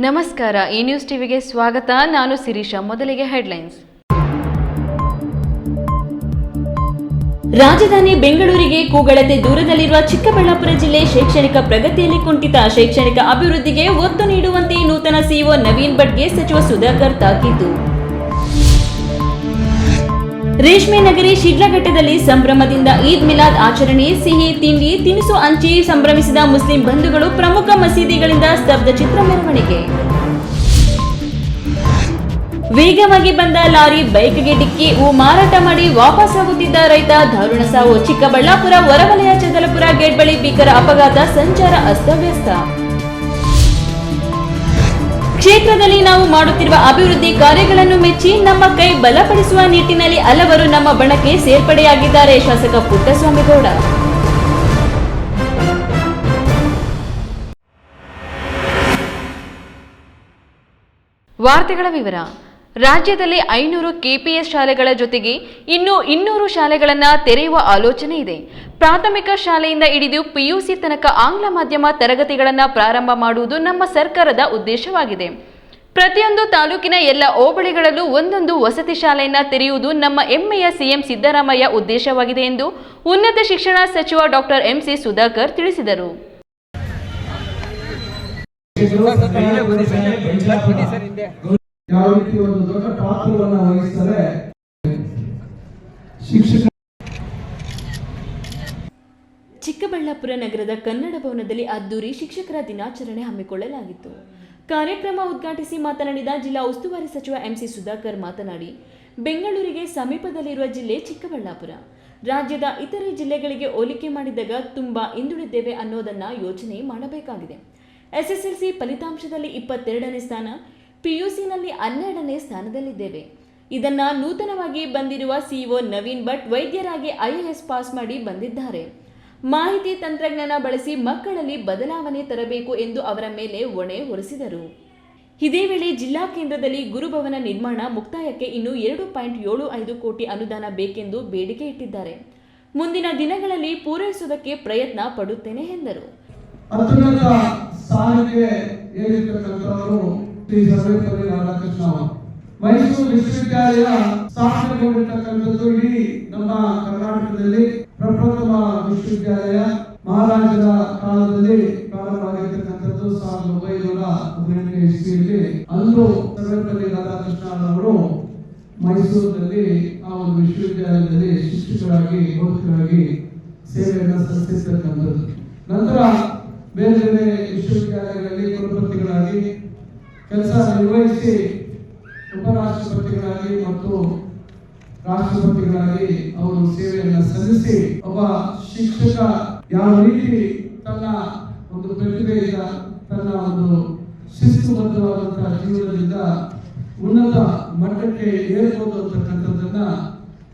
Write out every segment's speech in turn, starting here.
ನಮಸ್ಕಾರ, ಈ ನ್ಯೂಸ್ ಟಿವಿಗೆ ಸ್ವಾಗತ. ನಾನು ಶಿರೀಷಾ. ಮೊದಲಿಗೆ ಹೆಡ್ಲೈನ್ಸ್. ರಾಜಧಾನಿ ಬೆಂಗಳೂರಿಗೆ ಕೂಗಳತೆ ದೂರದಲ್ಲಿರುವ ಚಿಕ್ಕಬಳ್ಳಾಪುರ ಜಿಲ್ಲೆ ಶೈಕ್ಷಣಿಕ ಪ್ರಗತಿಯಲ್ಲಿ ಕುಂಠಿತ. ಶೈಕ್ಷಣಿಕ ಅಭಿವೃದ್ಧಿಗೆ ಒತ್ತು ನೀಡುವಂತೆ ನೂತನ ಸಿಇಒ ನವೀನ್ ಭಟ್ಗೆ ಸಚಿವ ಸುಧಾಕರ್ ತಾಕೀತು. ರೇಷ್ಮೆ ನಗರಿ ಶಿಡ್ಲಘಟ್ಟದಲ್ಲಿ ಸಂಭ್ರಮದಿಂದ ಈದ್ ಮಿಲಾದ್ ಆಚರಣೆ. ಸಿಹಿ ತಿಂಡಿ ತಿನಿಸು ಹಂಚಿ ಸಂಭ್ರಮಿಸಿದ ಮುಸ್ಲಿಂ ಬಂಧುಗಳು. ಪ್ರಮುಖ ಮಸೀದಿಗಳಿಂದ ಸ್ತಬ್ಧ ಚಿತ್ರ ಮೆರವಣಿಗೆ. ವೇಗವಾಗಿ ಬಂದ ಲಾರಿ ಬೈಕ್ಗೆ ಡಿಕ್ಕಿ. ಹೂ ಮಾರಾಟ ಮಾಡಿ ವಾಪಸ್ಸಾಗುತ್ತಿದ್ದ ರೈತ ದಾರುಣ ಸಾವು. ಚಿಕ್ಕಬಳ್ಳಾಪುರ ಹೊರವಲಯ ಚದಲಪುರ ಗೇಟ್ ಬಳಿ ಭೀಕರ ಅಪಘಾತ. ಸಂಚಾರ ಅಸ್ತವ್ಯಸ್ತ. ಕ್ಷೇತ್ರದಲ್ಲಿ ನಾವು ಮಾಡುತ್ತಿರುವ ಅಭಿವೃದ್ಧಿ ಕಾರ್ಯಗಳನ್ನು ಮೆಚ್ಚಿ ನಮ್ಮ ಕೈ ಬಲಪಡಿಸುವ ನಿಟ್ಟಿನಲ್ಲಿ ಹಲವರು ನಮ್ಮ ಬಣಕ್ಕೆ ಸೇರ್ಪಡೆಯಾಗಿದ್ದಾರೆ. ಶಾಸಕ ಪುಟ್ಟಸ್ವಾಮಿಗೌಡ. ವಾರ್ತೆಗಳ ವಿವರ. ರಾಜ್ಯದಲ್ಲಿ 500 ಕೆಪಿಎಸ್ ಶಾಲೆಗಳ ಜೊತೆಗೆ ಇನ್ನೂ 200 ಶಾಲೆಗಳನ್ನು ತೆರೆಯುವ ಆಲೋಚನೆ ಇದೆ. ಪ್ರಾಥಮಿಕ ಶಾಲೆಯಿಂದ ಹಿಡಿದು ಪಿಯುಸಿ ತನಕ ಆಂಗ್ಲ ಮಾಧ್ಯಮ ತರಗತಿಗಳನ್ನು ಪ್ರಾರಂಭ ಮಾಡುವುದು ನಮ್ಮ ಸರ್ಕಾರದ ಉದ್ದೇಶವಾಗಿದೆ. ಪ್ರತಿಯೊಂದು ತಾಲೂಕಿನ ಎಲ್ಲ ಹೋಬಳಿಗಳಲ್ಲೂ ಒಂದೊಂದು ವಸತಿ ಶಾಲೆಯನ್ನು ತೆರೆಯುವುದು ನಮ್ಮ ಹೆಮ್ಮೆಯ ಸಿಎಂ ಸಿದ್ದರಾಮಯ್ಯ ಉದ್ದೇಶವಾಗಿದೆ ಎಂದು ಉನ್ನತ ಶಿಕ್ಷಣ ಸಚಿವ ಡಾಕ್ಟರ್ ಎಂಸಿ ಸುಧಾಕರ್ ತಿಳಿಸಿದರು. ಯಾವ ರೀತಿ ಒಂದು ದೊಡ್ಡ ಪಾತ್ರವನ್ನು ವಹಿಸ್ತಾರೆ ಶಿಕ್ಷಕ. ಚಿಕ್ಕಬಳ್ಳಾಪುರ ನಗರದ ಕನ್ನಡ ಭವನದಲ್ಲಿ ಅದ್ದೂರಿ ಶಿಕ್ಷಕರ ದಿನಾಚರಣೆ ಹಮ್ಮಿಕೊಳ್ಳಲಾಗಿತ್ತು. ಕಾರ್ಯಕ್ರಮ ಉದ್ಘಾಟಿಸಿ ಮಾತನಾಡಿದ ಜಿಲ್ಲಾ ಉಸ್ತುವಾರಿ ಸಚಿವ ಎಂಸಿ ಸುಧಾಕರ್ ಮಾತನಾಡಿ, ಬೆಂಗಳೂರಿಗೆ ಸಮೀಪದಲ್ಲಿರುವ ಜಿಲ್ಲೆ ಚಿಕ್ಕಬಳ್ಳಾಪುರ. ರಾಜ್ಯದ ಇತರೆ ಜಿಲ್ಲೆಗಳಿಗೆ ಹೋಲಿಕೆ ಮಾಡಿದಾಗ ತುಂಬಾ ಹಿಂದುಳಿದ್ದೇವೆ ಅನ್ನೋದನ್ನ ಯೋಚನೆ ಮಾಡಬೇಕಾಗಿದೆ. ಎಸ್ಎಸ್ಎಲ್ಸಿ ಫಲಿತಾಂಶದಲ್ಲಿ 22ನೇ ಸ್ಥಾನ, ಪಿಯುಸಿನಲ್ಲಿ 12ನೇ ಸ್ಥಾನದಲ್ಲಿದ್ದೇವೆ. ಇದನ್ನ ನೂತನವಾಗಿ ಬಂದಿರುವ ಸಿಇಒ ನವೀನ್ ಭಟ್ ವೈದ್ಯರಾಗಿ IAS ಪಾಸ್ ಮಾಡಿ ಬಂದಿದ್ದಾರೆ. ಮಾಹಿತಿ ತಂತ್ರಜ್ಞಾನ ಬಳಸಿ ಮಕ್ಕಳಲ್ಲಿ ಬದಲಾವಣೆ ತರಬೇಕು ಎಂದು ಅವರ ಮೇಲೆ ಹೊಣೆ ಹೊರಿಸಿದರು. ಇದೇ ವೇಳೆ ಜಿಲ್ಲಾ ಕೇಂದ್ರದಲ್ಲಿ ಗುರುಭವನ ನಿರ್ಮಾಣ ಮುಕ್ತಾಯಕ್ಕೆ ಇನ್ನು 2.75 ಕೋಟಿ ಅನುದಾನ ಬೇಕೆಂದು ಬೇಡಿಕೆ ಇಟ್ಟಿದ್ದಾರೆ. ಮುಂದಿನ ದಿನಗಳಲ್ಲಿ ಪೂರೈಸುವುದಕ್ಕೆ ಪ್ರಯತ್ನ ಪಡುತ್ತೇನೆ ಎಂದರು. ಮೈಸೂರು ವಿಶ್ವವಿದ್ಯಾಲಯ ಸ್ಥಾಪನೆಗೊಂಡಿರ್ತಕ್ಕಂಥದ್ದು ಇಡೀ ನಮ್ಮ ಕರ್ನಾಟಕದಲ್ಲಿ ಪ್ರಪ್ರಥಮ ವಿಶ್ವವಿದ್ಯಾಲಯ. ಮಹಾರಾಜರ ಕಾಲದಲ್ಲಿ ಪ್ರಾರಂಭವಾಗಿರ್ತಕ್ಕಂಥದ್ದು 1918ನೇ ಇಸ್ವಿಯಲ್ಲಿ. ಅಂದು ಸರ್ವಪಲ್ಲಿ ರಾಧಾಕೃಷ್ಣ ಅವರು ಮೈಸೂರಿನಲ್ಲಿ ಆ ಒಂದು ವಿಶ್ವವಿದ್ಯಾಲಯದಲ್ಲಿ ಶಿಕ್ಷಕರಾಗಿ ಬೋಧಕರಾಗಿ ಸೇವೆಯನ್ನು ಸಲ್ಲಿಸಿರ್ತಕ್ಕಂಥದ್ದು. ನಂತರ ಬೇರೆ ಬೇರೆ ವಿಶ್ವವಿದ್ಯಾಲಯಗಳಲ್ಲಿ ಕುಲಪತಿಗಳಾಗಿ ಕೆಲಸ ನಿರ್ವಹಿಸಿ ಉಪರಾಷ್ಟ್ರಪತಿಗಳಾಗಿ ಮತ್ತು ರಾಷ್ಟ್ರಪತಿಗಳಾಗಿ ಅವರು ಸೇವೆಯನ್ನು ಸಲ್ಲಿಸಿ, ಒಬ್ಬ ಶಿಕ್ಷಕ ಯಾವ ರೀತಿ ತನ್ನ ಒಂದು ಪ್ರತಿಭೆಯಿಂದ ತನ್ನ ಒಂದು ಶಿಸ್ತುಬದ್ಧವಾದಂತಹ ಜೀವನದಿಂದ ಉನ್ನತ ಮಟ್ಟಕ್ಕೆ ಏರ್ಬೋದು ಅಂತಕ್ಕಂಥದ್ದನ್ನ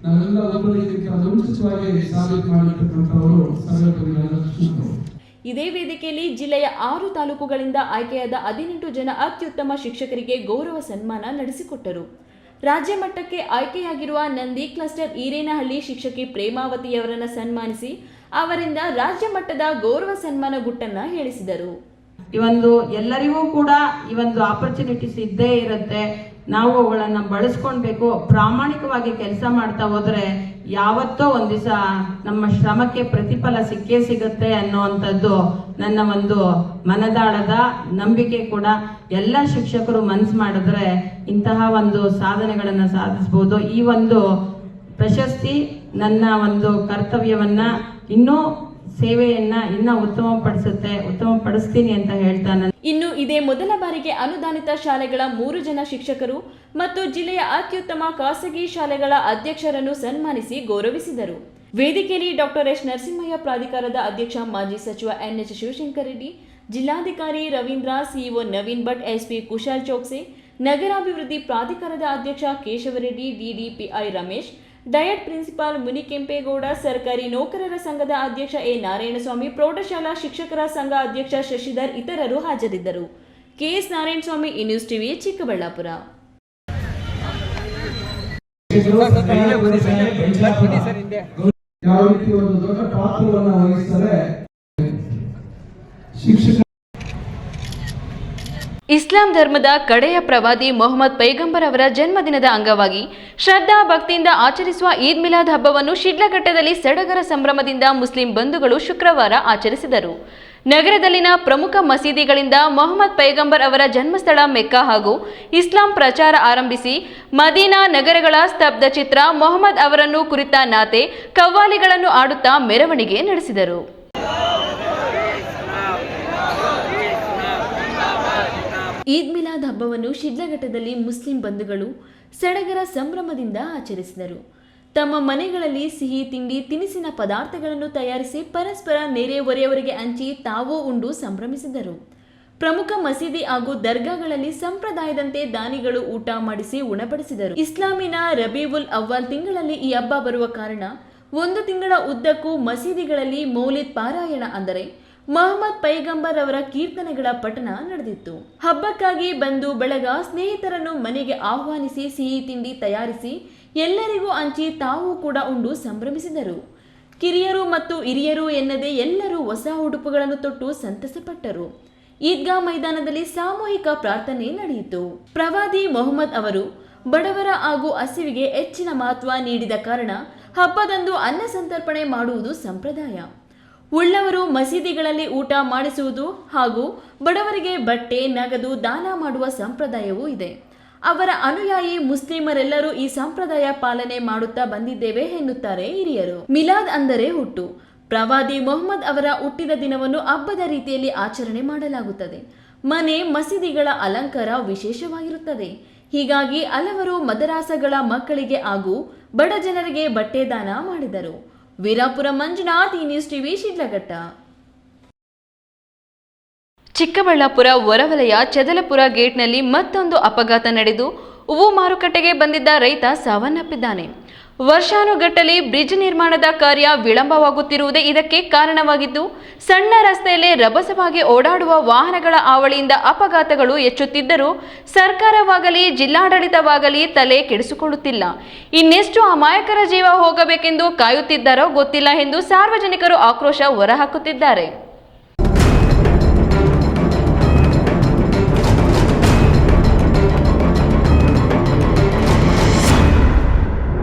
ನಾವೆಲ್ಲ ಒಬ್ಬರಿಗಿಂತ ಮುಂಚಿತವಾಗಿ ಸಾಬೀತು ಮಾಡಿರ್ತಕ್ಕಂಥವರು ಸರ್ವಪಲ್ಲಿ ರಾಧಾಕೃಷ್ಣ. ಇದೇ ವೇದಿಕೆಯಲ್ಲಿ ಜಿಲ್ಲೆಯ 6 ತಾಲೂಕುಗಳಿಂದ ಆಯ್ಕೆಯಾದ 18 ಜನ ಅತ್ಯುತ್ತಮ ಶಿಕ್ಷಕರಿಗೆ ಗೌರವ ಸನ್ಮಾನ ನಡೆಸಿಕೊಟ್ಟರು. ರಾಜ್ಯ ಮಟ್ಟಕ್ಕೆ ಆಯ್ಕೆಯಾಗಿರುವ ನಂದಿ ಕ್ಲಸ್ಟರ್ ಈರೇನಹಳ್ಳಿ ಶಿಕ್ಷಕಿ ಪ್ರೇಮಾವತಿಯವರನ್ನು ಸನ್ಮಾನಿಸಿ ಅವರಿಂದ ರಾಜ್ಯ ಮಟ್ಟದ ಗೌರವ ಸನ್ಮಾನ ಗುಟ್ಟನ್ನ ಹೇಳಿಸಿದರು. ಈ ಒಂದು ಎಲ್ಲರಿಗೂ ಕೂಡ ಈ ಒಂದು ಆಪರ್ಚುನಿಟೀಸ್ ಇದ್ದೇ ಇರುತ್ತೆ. ನಾವು ಅವುಗಳನ್ನ ಬಳಸ್ಕೊಳ್ಬೇಕು. ಪ್ರಾಮಾಣಿಕವಾಗಿ ಕೆಲಸ ಮಾಡ್ತಾ ಹೋದ್ರೆ ಯಾವತ್ತೋ ಒಂದ್ ದಿವಸ ನಮ್ಮ ಶ್ರಮಕ್ಕೆ ಪ್ರತಿಫಲ ಸಿಕ್ಕೇ ಸಿಗುತ್ತೆ ಅನ್ನುವಂಥದ್ದು ನನ್ನ ಒಂದು ಮನದಾಳದ ನಂಬಿಕೆ ಕೂಡ. ಎಲ್ಲ ಶಿಕ್ಷಕರು ಮನಸ್ಸು ಮಾಡಿದ್ರೆ ಇಂತಹ ಒಂದು ಸಾಧನೆಗಳನ್ನ ಸಾಧಿಸಬಹುದು. ಈ ಒಂದು ಪ್ರಶಸ್ತಿ ನನ್ನ ಒಂದು ಕರ್ತವ್ಯವನ್ನ ಇನ್ನೂ ಸೇವೆಯನ್ನ ಉತ್ತಮಪಡಿಸ್ತೀನಿ ಅಂತ ಹೇಳ್ತಾನೆ. ಇನ್ನು ಇದೇ ಮೊದಲ ಬಾರಿಗೆ ಅನುದಾನಿತ ಶಾಲೆಗಳ 3 ಜನ ಶಿಕ್ಷಕರು ಮತ್ತು ಜಿಲ್ಲೆಯ ಅತ್ಯುತ್ತಮ ಖಾಸಗಿ ಶಾಲೆಗಳ ಅಧ್ಯಕ್ಷರನ್ನು ಸನ್ಮಾನಿಸಿ ಗೌರವಿಸಿದರು. ವೇದಿಕೆಯಲ್ಲಿ ಡಾಕ್ಟರ್ ಎಸ್ ನರಸಿಂಹಯ್ಯ, ಪ್ರಾಧಿಕಾರದ ಅಧ್ಯಕ್ಷ ಮಾಜಿ ಸಚಿವ NH ಶಿವಶಂಕರ್ ರೆಡ್ಡಿ, ಜಿಲ್ಲಾಧಿಕಾರಿ ರವೀಂದ್ರ, ಸಿಇಒ ನವೀನ್ ಭಟ್, SP ಕುಶಾಲ್ ಚೌಕ್ಸೆ, ನಗರಾಭಿವೃದ್ಧಿ ಪ್ರಾಧಿಕಾರದ ಅಧ್ಯಕ್ಷ Keshavareddy, DDPI Ramesh, DIET principal Munikempegowda, ಸರ್ಕಾರಿ ನೌಕರರ ಸಂಘದ ಅಧ್ಯಕ್ಷ ಎ ನಾರಾಯಣಸ್ವಾಮಿ, ಪ್ರೌಢಶಾಲಾ ಶಿಕ್ಷಕರ ಸಂಘ ಅಧ್ಯಕ್ಷ ಶಶಿಧರ್ ಇತರರು ಹಾಜರಿದ್ದರು. KS ನಾರಾಯಣಸ್ವಾಮಿ, ಈ ನ್ಯೂಸ್ ಟಿವಿ, ಚಿಕ್ಕಬಳ್ಳಾಪುರ. ಯಾವ ರೀತಿ ಒಂದು ದೊಡ್ಡ ಪಾತ್ರವನ್ನು ವಹಿಸ್ತಾರೆ ಶಿಕ್ಷಕ. ಇಸ್ಲಾಂ ಧರ್ಮದ ಕಡೆಯ ಪ್ರವಾದಿ ಮೊಹಮ್ಮದ್ ಪೈಗಂಬರ್ ಅವರ ಜನ್ಮದಿನದ ಅಂಗವಾಗಿ ಶ್ರದ್ಧಾ ಭಕ್ತಿಯಿಂದ ಆಚರಿಸುವ ಈದ್ ಮಿಲಾದ್ ಹಬ್ಬವನ್ನು ಶಿಡ್ಲಘಟ್ಟದಲ್ಲಿ ಸಡಗರ ಸಂಭ್ರಮದಿಂದ ಮುಸ್ಲಿಂ ಬಂಧುಗಳು ಶುಕ್ರವಾರ ಆಚರಿಸಿದರು. ನಗರದಲ್ಲಿನ ಪ್ರಮುಖ ಮಸೀದಿಗಳಿಂದ ಮೊಹಮ್ಮದ್ ಪೈಗಂಬರ್ ಅವರ ಜನ್ಮಸ್ಥಳ ಮೆಕ್ಕಾ ಹಾಗೂ ಇಸ್ಲಾಂ ಪ್ರಚಾರ ಆರಂಭಿಸಿ ಮದೀನಾ ನಗರಗಳ ಸ್ತಬ್ಧ ಚಿತ್ರ ಮೊಹಮ್ಮದ್ ಅವರನ್ನು ಕುರಿತ ನಾತೆ ಕವ್ವಾಲಿಗಳನ್ನು ಆಡುತ್ತಾ ಮೆರವಣಿಗೆ ನಡೆಸಿದರು. ಈದ್ ಮಿಲಾದ್ ಹಬ್ಬವನ್ನು ಶಿಡ್ಲಘಟ್ಟದಲ್ಲಿ ಮುಸ್ಲಿಂ ಬಂಧುಗಳು ಸಡಗರ ಸಂಭ್ರಮದಿಂದ ಆಚರಿಸಿದರು. ತಮ್ಮ ಮನೆಗಳಲ್ಲಿ ಸಿಹಿ ತಿಂಡಿ ತಿನಿಸಿನ ಪದಾರ್ಥಗಳನ್ನು ತಯಾರಿಸಿ ಪರಸ್ಪರ ನೆರೆ ಹೊರೆಯವರಿಗೆ ಹಂಚಿ ತಾವೂ ಉಂಡು ಸಂಭ್ರಮಿಸಿದರು. ಪ್ರಮುಖ ಮಸೀದಿ ಹಾಗೂ ದರ್ಗಾಗಳಲ್ಲಿ ಸಂಪ್ರದಾಯದಂತೆ ದಾನಿಗಳು ಊಟ ಮಾಡಿಸಿ ಉಣಬಡಿಸಿದರು. ಇಸ್ಲಾಮಿನ ರಬೀವುಲ್ ಅವ್ವಲ್ ತಿಂಗಳಲ್ಲಿ ಈ ಹಬ್ಬ ಬರುವ ಕಾರಣ 1 ತಿಂಗಳ ಉದ್ದಕ್ಕೂ ಮಸೀದಿಗಳಲ್ಲಿ ಮೌಲಿದ್ ಪಾರಾಯಣ ಅಂದರೆ ಮೊಹಮ್ಮದ್ ಪೈಗಂಬರ್ ಅವರ ಕೀರ್ತನೆಗಳ ಪಠಣ ನಡೆದಿತ್ತು. ಹಬ್ಬಕ್ಕಾಗಿ ಬಂಧು ಬಳಗ ಸ್ನೇಹಿತರನ್ನು ಮನೆಗೆ ಆಹ್ವಾನಿಸಿ ಸಿಹಿ ತಿಂಡಿ ತಯಾರಿಸಿ ಎಲ್ಲರಿಗೂ ಹಂಚಿ ತಾವು ಕೂಡ ಉಂಡು ಸಂಭ್ರಮಿಸಿದರು. ಕಿರಿಯರು ಮತ್ತು ಹಿರಿಯರು ಎನ್ನದೇ ಎಲ್ಲರೂ ಹೊಸ ಉಡುಪುಗಳನ್ನು ತೊಟ್ಟು ಸಂತಸಪಟ್ಟರು. ಈದ್ಗಾ ಮೈದಾನದಲ್ಲಿ ಸಾಮೂಹಿಕ ಪ್ರಾರ್ಥನೆ ನಡೆಯಿತು. ಪ್ರವಾದಿ ಮೊಹಮ್ಮದ್ ಅವರು ಬಡವರ ಹಾಗೂ ಹಸಿವಿಗೆ ಹೆಚ್ಚಿನ ಮಹತ್ವ ನೀಡಿದ ಕಾರಣ ಹಬ್ಬದಂದು ಅನ್ನ ಸಂತರ್ಪಣೆ ಮಾಡುವುದು ಸಂಪ್ರದಾಯ. ಉಳ್ಳವರು ಮಸೀದಿಗಳಲ್ಲಿ ಊಟ ಮಾಡಿಸುವುದು ಹಾಗೂ ಬಡವರಿಗೆ ಬಟ್ಟೆ ನಗದು ದಾನ ಮಾಡುವ ಸಂಪ್ರದಾಯವೂ ಇದೆ. ಅವರ ಅನುಯಾಯಿ ಮುಸ್ಲಿಮರೆಲ್ಲರೂ ಈ ಸಂಪ್ರದಾಯ ಪಾಲನೆ ಮಾಡುತ್ತಾ ಬಂದಿದ್ದೇವೆ ಎನ್ನುತ್ತಾರೆ ಹಿರಿಯರು. ಮಿಲಾದ್ ಅಂದರೆ ಹುಟ್ಟು. ಪ್ರವಾದಿ ಮೊಹಮ್ಮದ್ ಅವರ ಹುಟ್ಟಿದ ದಿನವನ್ನು ಹಬ್ಬದ ರೀತಿಯಲ್ಲಿ ಆಚರಣೆ ಮಾಡಲಾಗುತ್ತದೆ. ಮನೆ ಮಸೀದಿಗಳ ಅಲಂಕಾರ ವಿಶೇಷವಾಗಿರುತ್ತದೆ. ಹೀಗಾಗಿ ಹಲವರು ಮದರಾಸಗಳ ಮಕ್ಕಳಿಗೆ ಹಾಗೂ ಬಡ ಜನರಿಗೆ ಬಟ್ಟೆ ದಾನ ಮಾಡಿದರು. Veerapura Manjunath, news TV, Shidlaghatta. ಚಿಕ್ಕಬಳ್ಳಾಪುರ ಹೊರವಲಯ ಚದಲಪುರ ಗೇಟ್ನಲ್ಲಿ ಮತ್ತೊಂದು ಅಪಘಾತ ನಡೆದು ಹೂವು ಮಾರುಕಟ್ಟೆಗೆ ಬಂದಿದ್ದ ರೈತ ಸಾವನ್ನಪ್ಪಿದ್ದಾನೆ. ವರ್ಷಾನುಗಟ್ಟಲೆ ಬ್ರಿಡ್ಜ್ ನಿರ್ಮಾಣದ ಕಾರ್ಯ ವಿಳಂಬವಾಗುತ್ತಿರುವುದೇ ಇದಕ್ಕೆ ಕಾರಣವಾಗಿದ್ದು, ಸಣ್ಣ ರಸ್ತೆಯಲ್ಲೇ ರಭಸವಾಗಿ ಓಡಾಡುವ ವಾಹನಗಳ ಹಾವಳಿಯಿಂದ ಅಪಘಾತಗಳು ಹೆಚ್ಚುತ್ತಿದ್ದರೂ ಸರ್ಕಾರವಾಗಲಿ ಜಿಲ್ಲಾಡಳಿತವಾಗಲಿ ತಲೆ ಕೆಡಿಸಿಕೊಳ್ಳುತ್ತಿಲ್ಲ. ಇನ್ನೆಷ್ಟು ಅಮಾಯಕರ ಜೀವ ಹೋಗಬೇಕೆಂದು ಕಾಯುತ್ತಿದ್ದಾರೋ ಗೊತ್ತಿಲ್ಲ ಎಂದು ಸಾರ್ವಜನಿಕರು ಆಕ್ರೋಶ ಹೊರಹಾಕುತ್ತಿದ್ದಾರೆ.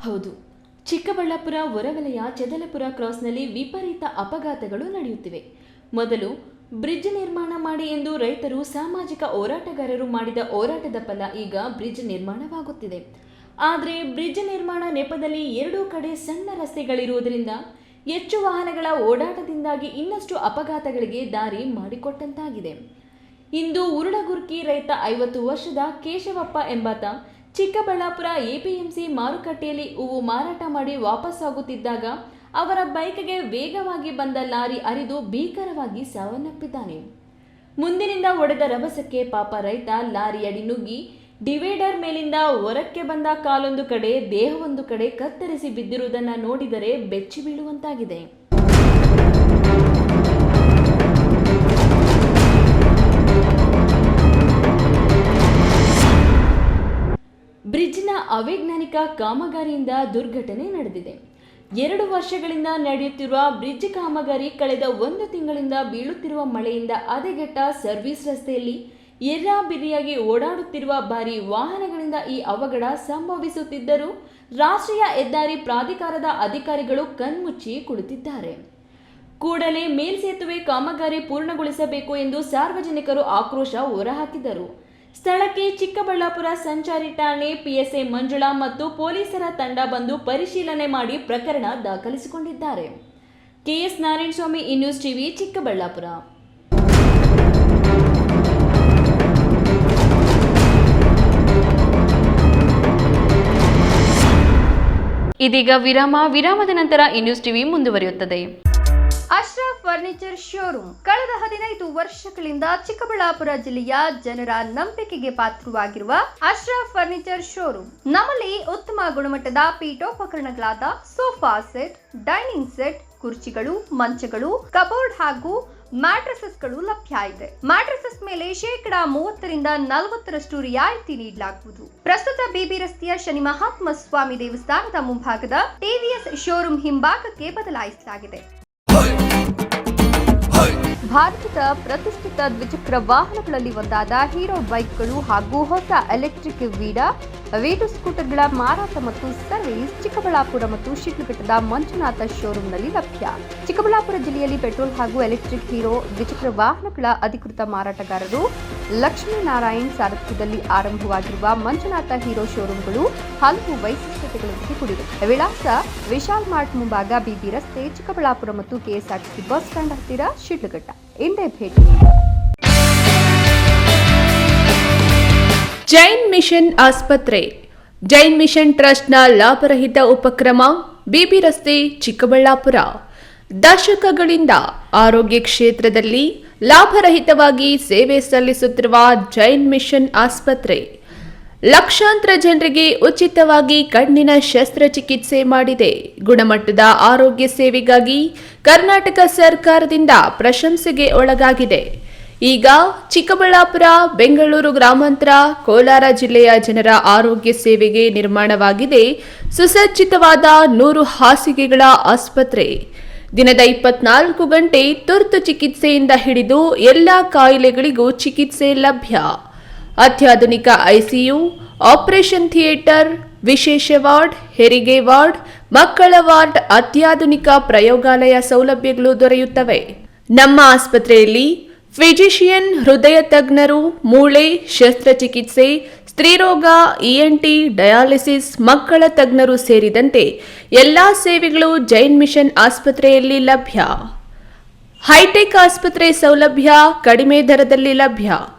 ಹೌದು, ಚಿಕ್ಕಬಳ್ಳಾಪುರ ಹೊರವಲಯ ಚದಲಪುರ ಕ್ರಾಸ್ನಲ್ಲಿ ವಿಪರೀತ ಅಪಘಾತಗಳು ನಡೆಯುತ್ತಿವೆ. ಮೊದಲು ಬ್ರಿಡ್ಜ್ ನಿರ್ಮಾಣ ಮಾಡಿ ಎಂದು ರೈತರು ಸಾಮಾಜಿಕ ಹೋರಾಟಗಾರರು ಮಾಡಿದ ಹೋರಾಟದ ಫಲ ಈಗ ಬ್ರಿಡ್ಜ್ ನಿರ್ಮಾಣವಾಗುತ್ತಿದೆ. ಆದರೆ ಬ್ರಿಡ್ಜ್ ನಿರ್ಮಾಣ ನೆಪದಲ್ಲಿ 2 ಕಡೆ ಸಣ್ಣ ರಸ್ತೆಗಳಿರುವುದರಿಂದ ಹೆಚ್ಚು ವಾಹನಗಳ ಓಡಾಟದಿಂದಾಗಿ ಇನ್ನಷ್ಟು ಅಪಘಾತಗಳಿಗೆ ದಾರಿ ಮಾಡಿಕೊಟ್ಟಂತಾಗಿದೆ. ಇಂದು ಉರುಳಗುರ್ಕಿ ರೈತ 50 ವರ್ಷದ ಕೇಶವಪ್ಪ ಎಂಬಾತ ಚಿಕ್ಕಬಳ್ಳಾಪುರ ಎಪಿಎಂಸಿ ಮಾರುಕಟ್ಟೆಯಲ್ಲಿ ಹೂವು ಮಾರಾಟ ಮಾಡಿ ವಾಪಸ್ಸಾಗುತ್ತಿದ್ದಾಗ ಅವರ ಬೈಕ್ಗೆ ವೇಗವಾಗಿ ಬಂದ ಲಾರಿ ಹರಿದು ಭೀಕರವಾಗಿ ಸಾವನ್ನಪ್ಪಿದ್ದಾನೆ. ಮುಂದಿನಿಂದ ಹೊಡೆದ ರಭಸಕ್ಕೆ ಪಾಪ ರೈತ ಲಾರಿಯಡಿ ನುಗ್ಗಿ ಡಿವೈಡರ್ ಮೇಲಿಂದ ಹೊರಕ್ಕೆ ಬಂದ ಕಾಲೊಂದು ಕಡೆ ದೇಹವೊಂದು ಕಡೆ ಕತ್ತರಿಸಿ ಬಿದ್ದಿರುವುದನ್ನು ನೋಡಿದರೆ ಬೆಚ್ಚಿ ಬೀಳುವಂತಾಗಿದೆ. ಬ್ರಿಡ್ಜ್ನ ಅವೈಜ್ಞಾನಿಕ ಕಾಮಗಾರಿಯಿಂದ ದುರ್ಘಟನೆ ನಡೆದಿದೆ. 2 ವರ್ಷಗಳಿಂದ ನಡೆಯುತ್ತಿರುವ ಬ್ರಿಡ್ಜ್ ಕಾಮಗಾರಿ ಕಳೆದ 1 ತಿಂಗಳಿಂದ ಬೀಳುತ್ತಿರುವ ಮಳೆಯಿಂದ ಹದಗೆಟ್ಟ ಸರ್ವಿಸ್ ರಸ್ತೆಯಲ್ಲಿ ಎರ್ರಾಬಿರ್ರಿಯಾಗಿ ಓಡಾಡುತ್ತಿರುವ ಭಾರಿ ವಾಹನಗಳಿಂದ ಈ ಅವಘಡ ಸಂಭವಿಸುತ್ತಿದ್ದರೂ ರಾಷ್ಟ್ರೀಯ ಹೆದ್ದಾರಿ ಪ್ರಾಧಿಕಾರದ ಅಧಿಕಾರಿಗಳು ಕಣ್ಮುಚ್ಚಿ ಕುಳಿತಿದ್ದಾರೆ. ಕೂಡಲೇ ಮೇಲ್ಸೇತುವೆ ಕಾಮಗಾರಿ ಪೂರ್ಣಗೊಳಿಸಬೇಕು ಎಂದು ಸಾರ್ವಜನಿಕರು ಆಕ್ರೋಶ ಹೊರಹಾಕಿದರು. ಸ್ಥಳಕ್ಕೆ ಚಿಕ್ಕಬಳ್ಳಾಪುರ ಸಂಚಾರಿ ಠಾಣೆ ಪಿಎಸ್ಐ ಮಂಜುಳಾ ಮತ್ತು ಪೊಲೀಸರ ತಂಡ ಬಂದು ಪರಿಶೀಲನೆ ಮಾಡಿ ಪ್ರಕರಣ ದಾಖಲಿಸಿಕೊಂಡಿದ್ದಾರೆ. KS Narayanaswamy, news TV, Chikkaballapur. ಇದೀಗ ವಿರಾಮದ ನಂತರ ನ್ಯೂಸ್ ಟಿವಿ ಮುಂದುವರಿಯುತ್ತದೆ. ಅಶ್ರಫ್ ಫರ್ನಿಚರ್ ಶೋರೂಮ್ ಕಳೆದ 15 ವರ್ಷಗಳಿಂದ ಚಿಕ್ಕಬಳ್ಳಾಪುರ ಜಿಲ್ಲೆಯ ಜನರ ನಂಬಿಕೆಗೆ ಪಾತ್ರವಾಗಿರುವ ಅಶ್ರಫ್ ಫರ್ನಿಚರ್ ಶೋರೂಮ್. ನಮ್ಮಲ್ಲಿ ಉತ್ತಮ ಗುಣಮಟ್ಟದ ಪೀಠೋಪಕರಣಗಳಾದ ಸೋಫಾ ಸೆಟ್, ಡೈನಿಂಗ್ ಸೆಟ್, ಕುರ್ಚಿಗಳು, ಮಂಚಗಳು, ಕಬೋರ್ಡ್ ಹಾಗೂ ಮ್ಯಾಟ್ರೆಸಸ್ಗಳು ಲಭ್ಯ ಇದೆ. ಮ್ಯಾಟ್ರೆಸಸ್ ಮೇಲೆ 30% 40% ರಿಯಾಯಿತಿ ನೀಡಲಾಗುವುದು. ಪ್ರಸ್ತುತ ಬಿಬಿ ರಸ್ತೆಯ ಶನಿ ಮಹಾತ್ಮ ಸ್ವಾಮಿ ದೇವಸ್ಥಾನದ ಮುಂಭಾಗದ ಟಿವಿಎಸ್ ಶೋರೂಮ್ ಹಿಂಭಾಗಕ್ಕೆ ಬದಲಾಯಿಸಲಾಗಿದೆ. ಭಾರತದ ಪ್ರತಿಷ್ಠಿತ ದ್ವಿಚಕ್ರ ವಾಹನಗಳಲ್ಲಿ ಒಂದಾದ ಹೀರೋ ಬೈಕ್ಗಳು ಹಾಗೂ ಹೊಸ ಎಲೆಕ್ಟ್ರಿಕ್ ವೀಟು ಸ್ಕೂಟರ್ಗಳ ಮಾರಾಟ ಮತ್ತು ಸರ್ವಿಸ್ ಚಿಕ್ಕಬಳ್ಳಾಪುರ ಮತ್ತು ಶಿಡ್ಲಘಟ್ಟದ ಮಂಜುನಾಥ ಶೋರೂಮ್ನಲ್ಲಿ ಲಭ್ಯ. ಚಿಕ್ಕಬಳ್ಳಾಪುರ ಜಿಲ್ಲೆಯಲ್ಲಿ ಪೆಟ್ರೋಲ್ ಹಾಗೂ ಎಲೆಕ್ಟ್ರಿಕ್ ಹೀರೋ ದ್ವಿಚಕ್ರ ವಾಹನಗಳ ಅಧಿಕೃತ ಮಾರಾಟಗಾರರು ಲಕ್ಷ್ಮೀನಾರಾಯಣ್ ಸಾರಥ್ಯದಲ್ಲಿ ಆರಂಭವಾಗಿರುವ ಮಂಜುನಾಥ ಹೀರೋ ಶೋರೂಮ್ಗಳು ಹಲವು ವೈಶಿಷ್ಟ್ಯತೆಗಳೊಂದಿಗೆ ಕೂಡಿವೆ. ವಿಳಾಸ ವಿಶಾಲ್ ಮಾರ್ಟ್ ಮುಂಭಾಗ, ಬಿಬಿ ರಸ್ತೆ, ಚಿಕ್ಕಬಳ್ಳಾಪುರ ಮತ್ತು ಕೆಎಸ್ಆರ್ಟಿಸಿ ಬಸ್ ಸ್ಟ್ಯಾಂಡ್ ಹತ್ತಿರ, ಶಿಡ್ಲಘಟ್ಟ. ಇಂದೇ ಭೇಟಿ. ಜೈನ್ ಮಿಷನ್ ಆಸ್ಪತ್ರೆ. ಜೈನ್ ಮಿಷನ್ ಟ್ರಸ್ಟ್ನ ಲಾಭರಹಿತ ಉಪಕ್ರಮ, ಬಿಬಿ ರಸ್ತೆ, ಚಿಕ್ಕಬಳ್ಳಾಪುರ. ದಶಕಗಳಿಂದ ಆರೋಗ್ಯ ಕ್ಷೇತ್ರದಲ್ಲಿ ಲಾಭರಹಿತವಾಗಿ ಸೇವೆ ಸಲ್ಲಿಸುತ್ತಿರುವ ಜೈನ್ ಮಿಷನ್ ಆಸ್ಪತ್ರೆ ಲಕ್ಷಾಂತರ ಜನರಿಗೆ ಉಚಿತವಾಗಿ ಕಣ್ಣಿನ ಶಸ್ತ್ರಚಿಕಿತ್ಸೆ ಮಾಡಿದೆ. ಗುಣಮಟ್ಟದ ಆರೋಗ್ಯ ಸೇವೆಗಾಗಿ ಕರ್ನಾಟಕ ಸರ್ಕಾರದಿಂದ ಪ್ರಶಂಸೆಗೆ ಒಳಗಾಗಿದೆ. ಈಗ ಚಿಕ್ಕಬಳ್ಳಾಪುರ, ಬೆಂಗಳೂರು ಗ್ರಾಮಾಂತರ, ಕೋಲಾರ ಜಿಲ್ಲೆಯ ಜನರ ಆರೋಗ್ಯ ಸೇವೆಗೆ ನಿರ್ಮಾಣವಾಗಿದೆ ಸುಸಜ್ಜಿತವಾದ 100 ಹಾಸಿಗೆಗಳ ಆಸ್ಪತ್ರೆ. ದಿನದ 24 ಗಂಟೆ ತುರ್ತು ಚಿಕಿತ್ಸೆಯಿಂದ ಹಿಡಿದು ಎಲ್ಲ ಕಾಯಿಲೆಗಳಿಗೂ ಚಿಕಿತ್ಸೆ ಲಭ್ಯ. ಅತ್ಯಾಧುನಿಕ ಐಸಿಯು, ಆಪರೇಷನ್ ಥಿಯೇಟರ್, ವಿಶೇಷ ವಾರ್ಡ್, ಹೆರಿಗೆ ವಾರ್ಡ್, ಮಕ್ಕಳ ವಾರ್ಡ್, ಅತ್ಯಾಧುನಿಕ ಪ್ರಯೋಗಾಲಯ ಸೌಲಭ್ಯಗಳು ದೊರೆಯುತ್ತವೆ. ನಮ್ಮ ಆಸ್ಪತ್ರೆಯಲ್ಲಿ ಫಿಜಿಷಿಯನ್, ಹೃದಯ ತಜ್ಞರು, ಮೂಳೆ ಶಸ್ತ್ರಚಿಕಿತ್ಸೆ, ಸ್ತ್ರೀರೋಗ, ಇಎನ್ಟಿ, ಡಯಾಲಿಸಿಸ್, ಮಕ್ಕಳ ತಜ್ಞರು ಸೇರಿದಂತೆ ಎಲ್ಲಾ ಸೇವೆಗಳು ಜೈನ್ ಮಿಷನ್ ಆಸ್ಪತ್ರೆಯಲ್ಲಿ ಲಭ್ಯ. ಹೈಟೆಕ್ ಆಸ್ಪತ್ರೆ ಸೌಲಭ್ಯ ಕಡಿಮೆ ದರದಲ್ಲಿ ಲಭ್ಯ.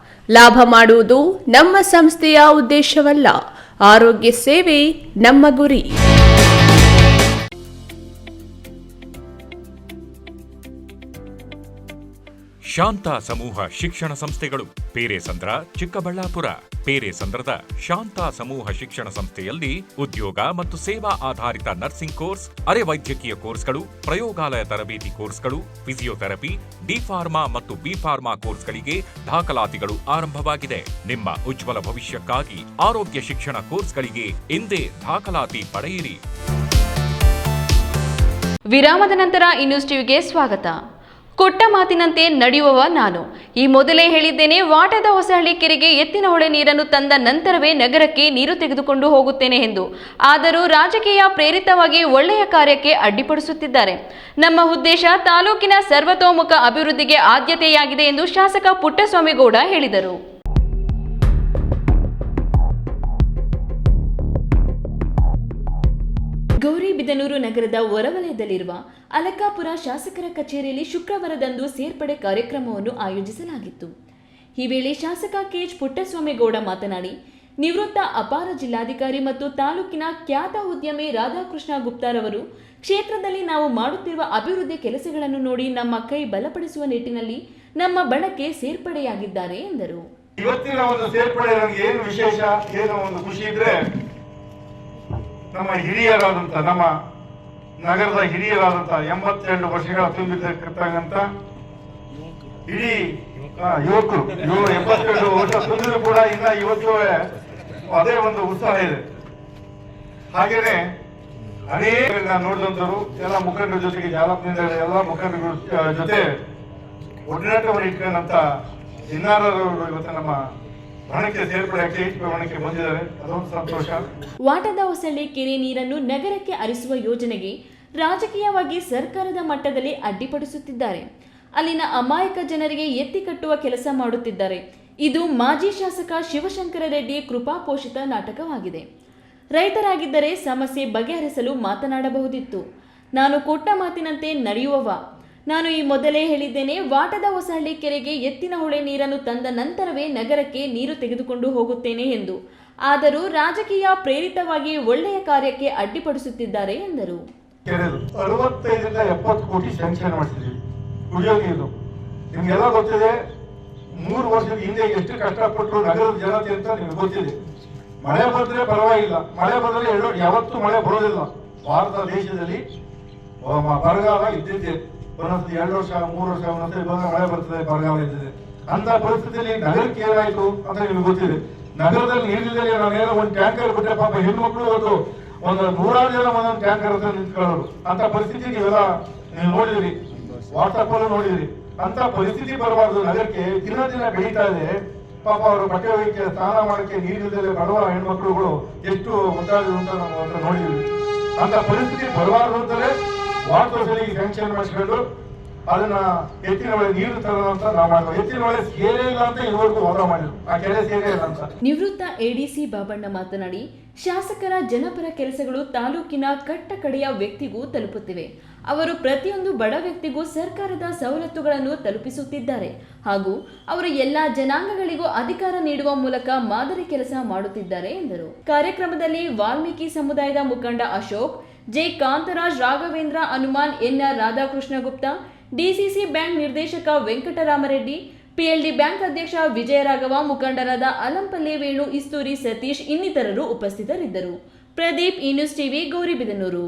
ಲಾಭ ಮಾಡುವುದು ನಮ್ಮ ಸಂಸ್ಥೆಯ ಉದ್ದೇಶವಲ್ಲ, ಆರೋಗ್ಯ ಸೇವೆ ನಮ್ಮ ಗುರಿ. ಶಾಂತ ಸಮೂಹ ಶಿಕ್ಷಣ ಸಂಸ್ಥೆಗಳು ಪೇರೆಸಂದ್ರ, ಚಿಕ್ಕಬಳ್ಳಾಪುರ. ಪೇರೆಸಂದ್ರದ ಶಾಂತ ಸಮೂಹ ಶಿಕ್ಷಣ ಸಂಸ್ಥೆಯಲ್ಲಿ ಉದ್ಯೋಗ ಮತ್ತು ಸೇವಾ ಆಧಾರಿತ ನರ್ಸಿಂಗ್ ಕೋರ್ಸ್, ಅರೆ ವೈದ್ಯಕೀಯ ಕೋರ್ಸ್ಗಳು, ಪ್ರಯೋಗಾಲಯ ತರಬೇತಿ ಕೋರ್ಸ್ಗಳು, ಫಿಸಿಯೋಥೆರಪಿ, ಡಿ ಫಾರ್ಮಾ ಮತ್ತು ಬಿ ಫಾರ್ಮಾ ಕೋರ್ಸ್ಗಳಿಗೆ ದಾಖಲಾತಿಗಳು ಆರಂಭವಾಗಿದೆ. ನಿಮ್ಮ ಉಜ್ವಲ ಭವಿಷ್ಯಕ್ಕಾಗಿ ಆರೋಗ್ಯ ಶಿಕ್ಷಣ ಕೋರ್ಸ್ಗಳಿಗೆ ಇಂದೇ ದಾಖಲಾತಿ ಪಡೆಯಿರಿ. ವಿರಾಮದ ನಂತರ ನ್ಯೂಸ್ ಟಿವಿಗೆ ಸ್ವಾಗತ. ಕೊಟ್ಟ ಮಾತಿನಂತೆ ನಡೆಯುವವ ನಾನು. ಈ ಮೊದಲೇ ಹೇಳಿದ್ದೇನೆ, ವಾಟದ ಹೊಸಹಳ್ಳಿ ಕೆರೆಗೆ ಎತ್ತಿನ ಹೊಳೆ ನೀರನ್ನು ತಂದ ನಂತರವೇ ನಗರಕ್ಕೆ ನೀರು ತೆಗೆದುಕೊಂಡು ಹೋಗುತ್ತೇನೆ ಎಂದು. ಆದರೂ ರಾಜಕೀಯ ಪ್ರೇರಿತವಾಗಿ ಒಳ್ಳೆಯ ಕಾರ್ಯಕ್ಕೆ ಅಡ್ಡಿಪಡಿಸುತ್ತಿದ್ದಾರೆ. ನಮ್ಮ ಉದ್ದೇಶ ತಾಲೂಕಿನ ಸರ್ವತೋಮುಖ ಅಭಿವೃದ್ಧಿಗೆ ಆದ್ಯತೆಯಾಗಿದೆ ಎಂದು ಶಾಸಕ ಪುಟ್ಟಸ್ವಾಮಿಗೌಡ ಹೇಳಿದರು. ಗೌರಿಬಿದನೂರು ನಗರದ ಹೊರವಲಯದಲ್ಲಿರುವ ಅಲಕಾಪುರ ಶಾಸಕರ ಕಚೇರಿಯಲ್ಲಿ ಶುಕ್ರವಾರದಂದು ಸೇರ್ಪಡೆ ಕಾರ್ಯಕ್ರಮವನ್ನು ಆಯೋಜಿಸಲಾಗಿತ್ತು. ಈ ವೇಳೆ ಶಾಸಕ ಕೆಎಚ್ ಪುಟ್ಟಸ್ವಾಮಿಗೌಡ ಮಾತನಾಡಿ, ನಿವೃತ್ತ ಅಪಾರ ಜಿಲ್ಲಾಧಿಕಾರಿ ಮತ್ತು ತಾಲೂಕಿನ ಖ್ಯಾತ ಉದ್ಯಮಿ ರಾಧಾಕೃಷ್ಣ ಗುಪ್ತಾರವರು ಕ್ಷೇತ್ರದಲ್ಲಿ ನಾವು ಮಾಡುತ್ತಿರುವ ಅಭಿವೃದ್ಧಿ ಕೆಲಸಗಳನ್ನು ನೋಡಿ ನಮ್ಮ ಕೈ ಬಲಪಡಿಸುವ ನಿಟ್ಟಿನಲ್ಲಿ ನಮ್ಮ ಬಣಕ್ಕೆ ಸೇರ್ಪಡೆಯಾಗಿದ್ದಾರೆ ಎಂದರು. ಇವತ್ತಿನ ಒಂದು ಸೇರ್ಪಡೆ ನನಗೆ ಏನು ವಿಶೇಷ, ಏನು ಒಂದು ಖುಷಿ ಇದ್ರೆ, ನಮ್ಮ ಹಿರಿಯರಾದಂತ, ನಮ್ಮ ನಗರದ ಹಿರಿಯರಾದಂತ 82 ವರ್ಷಗಳ ತುಂಬಿರ್ತಕ್ಕಂಥ ಇಡೀ ಯುವಕರು 72 ವರ್ಷ ತುಂಬಿದ್ರು ಕೂಡ ಇನ್ನ ಇವತ್ತು ಅದೇ ಒಂದು ಉತ್ಸಾಹ ಇದೆ. ಹಾಗೇನೆ ಅನೇಕ ನೋಡಿದಂತರು ಎಲ್ಲ ಮುಖಂಡರ ಜೊತೆಗೆ, ಜಾಲಪ್ನಿಂದ ಎಲ್ಲ ಮುಖಂಡರ ಜೊತೆ ಒಡನಾಟವನ್ನು ಇಟ್ಕೊಂಡಂತ ಚಿನ್ನಾರವರು ಇವತ್ತು ನಮ್ಮ ಬಣಕ್ಕೆ ಸೇರ್ಪಡೆಯಾಗಿ ಬಣಕ್ಕೆ ಬಂದಿದ್ದಾರೆ. ಅದೊಂದು ಸಂತೋಷ. ವಾಟದ ಹೊಸಳ್ಳಿ ಕೆರೆ ನೀರನ್ನು ನಗರಕ್ಕೆ ಹರಿಸುವ ಯೋಜನೆಗೆ ರಾಜಕೀಯವಾಗಿ ಸರ್ಕಾರದ ಮಟ್ಟದಲ್ಲಿ ಅಡ್ಡಿಪಡಿಸುತ್ತಿದ್ದಾರೆ. ಅಲ್ಲಿನ ಅಮಾಯಕ ಜನರಿಗೆ ಎತ್ತಿ ಕಟ್ಟುವ ಕೆಲಸ ಮಾಡುತ್ತಿದ್ದಾರೆ. ಇದು ಮಾಜಿ ಶಾಸಕ ಶಿವಶಂಕರ ರೆಡ್ಡಿ ಕೃಪಾಪೋಷಿತ ನಾಟಕವಾಗಿದೆ. ರೈತರಾಗಿದ್ದರೆ ಸಮಸ್ಯೆ ಬಗೆಹರಿಸಲು ಮಾತನಾಡಬಹುದಿತ್ತು. ನಾನು ಕೊಟ್ಟ ಮಾತಿನಂತೆ ನಡೆಯುವವ. ನಾನು ಈ ಮೊದಲೇ ಹೇಳಿದ್ದೇನೆ, ವಾಟದ ಹೊಸಹಳ್ಳಿ ಕೆರೆಗೆ ಎತ್ತಿನ ಹೊಳೆ ನೀರನ್ನು ತಂದ ನಂತರವೇ ನಗರಕ್ಕೆ ನೀರು ತೆಗೆದುಕೊಂಡು ಹೋಗುತ್ತೇನೆ ಎಂದು. ಆದರೂ ರಾಜಕೀಯ ಪ್ರೇರಿತವಾಗಿ ಒಳ್ಳೆಯ ಕಾರ್ಯಕ್ಕೆ ಅಡ್ಡಿಪಡಿಸುತ್ತಿದ್ದಾರೆ ಎಂದರು. 65ರಿಂದ 70 ಕೋಟಿ ಸ್ಯಾಂಕ್ಷನ್ ಮಾಡಿಸಿದ್ವಿ ಕುಡಿಯೋ ನೀರು. ನಿಮ್ಗೆಲ್ಲ ಗೊತ್ತಿದೆ, 3 ವರ್ಷದ ಹಿಂದೆ ಎಷ್ಟು ಕಷ್ಟಪಟ್ಟರು ನಗರದ ಜನತೆ ಅಂತ ನಿಮ್ಗೆ ಗೊತ್ತಿದೆ. ಮಳೆ ಬಂದ್ರೆ ಪರವಾಗಿಲ್ಲ, ಮಳೆ ಬಂದ್ರೆ ಯಾವತ್ತೂ ಮಳೆ ಬರೋದಿಲ್ಲ. ಭಾರತ ದೇಶದಲ್ಲಿ ಬರಗಾಲ ಇದ್ದಿದ್ದೆ, ಒಂದೊಂದು 2 ವರ್ಷ 3 ವರ್ಷ ಒಂದೊಂದು ಮಳೆ ಬರ್ತದೆ, ಬರಗಾಲ ಇದ್ದಿದೆ. ಅಂತ ಪರಿಸ್ಥಿತಿಯಲ್ಲಿ ನಗರಕ್ಕೆ ಏನಾಯ್ತು ಅಂತ ನಿಮ್ಗೆ ಗೊತ್ತಿದೆ. ನಗರದಲ್ಲಿ ನೀರಿಲ್ಲದೆ ನಾನೇನೋ ಒಂದು ಟ್ಯಾಂಕರ್ ಬಿಟ್ಟರೆ ಪಾಪ ಹೆಣ್ಮಕ್ಳು ಇವತ್ತು ಒಂದು 100 ಜನ ಒಂದೊಂದು ಟ್ಯಾಂಕರ್ ಹತ್ರ ನಿಂತ್ಕೊಳ್ಳೋರು. ಅಂತ ಪರಿಸ್ಥಿತಿ ನೀವೆಲ್ಲ ನೀವು ನೋಡಿದಿರಿ, ವಾಟ್ಸಪ್ ಅಲ್ಲೂ ನೋಡಿದಿರಿ. ಅಂತ ಪರಿಸ್ಥಿತಿ ಬರಬಾರ್ದು. ನಗರಕ್ಕೆ ದಿನ ದಿನ ಬೆಳೀತಾ ಇದೆ. ಪಾಪ ಅವರು ಬಟ್ಟೆ ಒಯ್ಯಕ್ಕೆ, ಸ್ನಾನ ಮಾಡಕ್ಕೆ ನೀರಿಲ್ಲದೆ ಬಡವ ಹೆಣ್ಮಕ್ಳುಗಳು ಎಷ್ಟು ಮುದ್ದಾದ್ರು ಅಂತ ನಾವು ಅದನ್ನ ನೋಡಿದ್ವಿ. ಅಂತ ಪರಿಸ್ಥಿತಿ ಬರಬಾರ್ದು ಅಂತಲೇ ವಾಟರ್ ಸ್ಯಾಂಕ್ಷನ್ ಮಾಡಿಸ್ಕೊಂಡು ಅದನ್ನ ಎತ್ತಿನ ಹೊಳೆ ನೀರು ತರೋದು ಅಂತ ನಾವು ಮಾಡ್ತೀವಿ. ಎತ್ತಿನ ಹೊಳೆ ಸೇರೇ ಇಲ್ಲ ಅಂತ ಇದುವರೆಗೂ ವಾದ ಮಾಡಿದ್ರು, ಆ ಕೆರೆ ಸೇರೇ ಇಲ್ಲ ಅಂತ. ನಿವೃತ್ತ ಎಡಿಸಿ ಬಾಬಣ್ಣ ಮಾತನಾಡಿ, ಶಾಸಕರ ಜನಪರ ಕೆಲಸಗಳು ತಾಲೂಕಿನ ಕಟ್ಟ ಕಡೆಯ ವ್ಯಕ್ತಿಗೂ ತಲುಪುತ್ತಿವೆ. ಅವರು ಪ್ರತಿಯೊಂದು ಬಡ ವ್ಯಕ್ತಿಗೂ ಸರ್ಕಾರದ ಸವಲತ್ತುಗಳನ್ನು ತಲುಪಿಸುತ್ತಿದ್ದಾರೆ ಹಾಗೂ ಅವರು ಎಲ್ಲಾ ಜನಾಂಗಗಳಿಗೂ ಅಧಿಕಾರ ನೀಡುವ ಮೂಲಕ ಮಾದರಿ ಕೆಲಸ ಮಾಡುತ್ತಿದ್ದಾರೆ ಎಂದರು. ಕಾರ್ಯಕ್ರಮದಲ್ಲಿ ವಾಲ್ಮೀಕಿ ಸಮುದಾಯದ ಮುಖಂಡ Ashok, J Kantharaj, Raghavendra, Hanuman, NR Radhakrishna Gupta, DCC bank ನಿರ್ದೇಶಕ ವೆಂಕಟರಾಮರೆಡ್ಡಿ, ಪಿಎಲ್ಡಿ ಬ್ಯಾಂಕ್ ಅಧ್ಯಕ್ಷ ವಿಜಯರಾಘವ, ಮುಖಂಡರಾದ ಅಲಂಪಲ್ಲೆ ವೇಣು, ಇಸ್ತೂರಿ ಸತೀಶ್ ಇನ್ನಿತರರು ಉಪಸ್ಥಿತರಿದ್ದರು. ಪ್ರದೀಪ್, ಈ ನ್ಯೂಸ್ ಟಿವಿ, ಗೌರಿಬಿದನೂರು.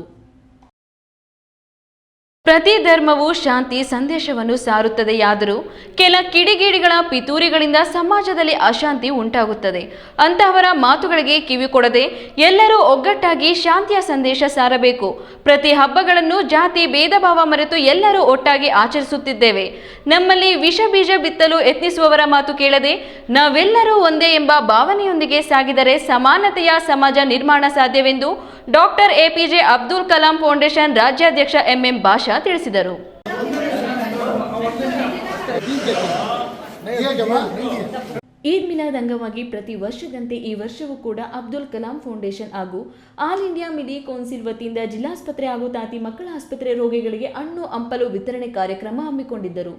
ಪ್ರತಿ ಧರ್ಮವು ಶಾಂತಿ ಸಂದೇಶವನ್ನು ಸಾರುತ್ತದೆಯಾದರೂ ಕೆಲ ಕಿಡಿಗೇಡಿಗಳ ಪಿತೂರಿಗಳಿಂದ ಸಮಾಜದಲ್ಲಿ ಅಶಾಂತಿ ಉಂಟಾಗುತ್ತದೆ. ಅಂತಹವರ ಮಾತುಗಳಿಗೆ ಕಿವಿ ಕೊಡದೆ ಎಲ್ಲರೂ ಒಗ್ಗಟ್ಟಾಗಿ ಶಾಂತಿಯ ಸಂದೇಶ ಸಾರಬೇಕು. ಪ್ರತಿ ಹಬ್ಬಗಳನ್ನು ಜಾತಿ ಭೇದ ಭಾವ ಮರೆತು ಎಲ್ಲರೂ ಒಟ್ಟಾಗಿ ಆಚರಿಸುತ್ತಿದ್ದೇವೆ. ನಮ್ಮಲ್ಲಿ ವಿಷ ಬೀಜ ಬಿತ್ತಲು ಯತ್ನಿಸುವವರ ಮಾತು ಕೇಳದೆ ನಾವೆಲ್ಲರೂ ಒಂದೇ ಎಂಬ ಭಾವನೆಯೊಂದಿಗೆ ಸಾಗಿದರೆ ಸಮಾನತೆಯ ಸಮಾಜ ನಿರ್ಮಾಣ ಸಾಧ್ಯವೆಂದು doctor APJ Abdul Kalam foundation ರಾಜ್ಯಾಧ್ಯಕ್ಷ ಎಂಎಂ ಭಾಷಾ ತಿಳಿಸಿದರು. ಈದ್ ಮಿಲಾದ್ ಅಂಗವಾಗಿ ಪ್ರತಿ ವರ್ಷದಂತೆ ಈ ವರ್ಷವೂ ಕೂಡ ಅಬ್ದುಲ್ ಕಲಾಂ ಫೌಂಡೇಶನ್ ಹಾಗೂ ಆಲ್ ಇಂಡಿಯಾ ಮಿಡಿ ಕೌನ್ಸಿಲ್ ವತಿಯಿಂದ ಜಿಲ್ಲಾಸ್ಪತ್ರೆ ಹಾಗೂ ತಾತಿ ಮಕ್ಕಳ ಆಸ್ಪತ್ರೆ ರೋಗಿಗಳಿಗೆ ಹಣ್ಣು ಹಂಪಲು ವಿತರಣೆ ಕಾರ್ಯಕ್ರಮ ಹಮ್ಮಿಕೊಂಡಿದ್ದರು.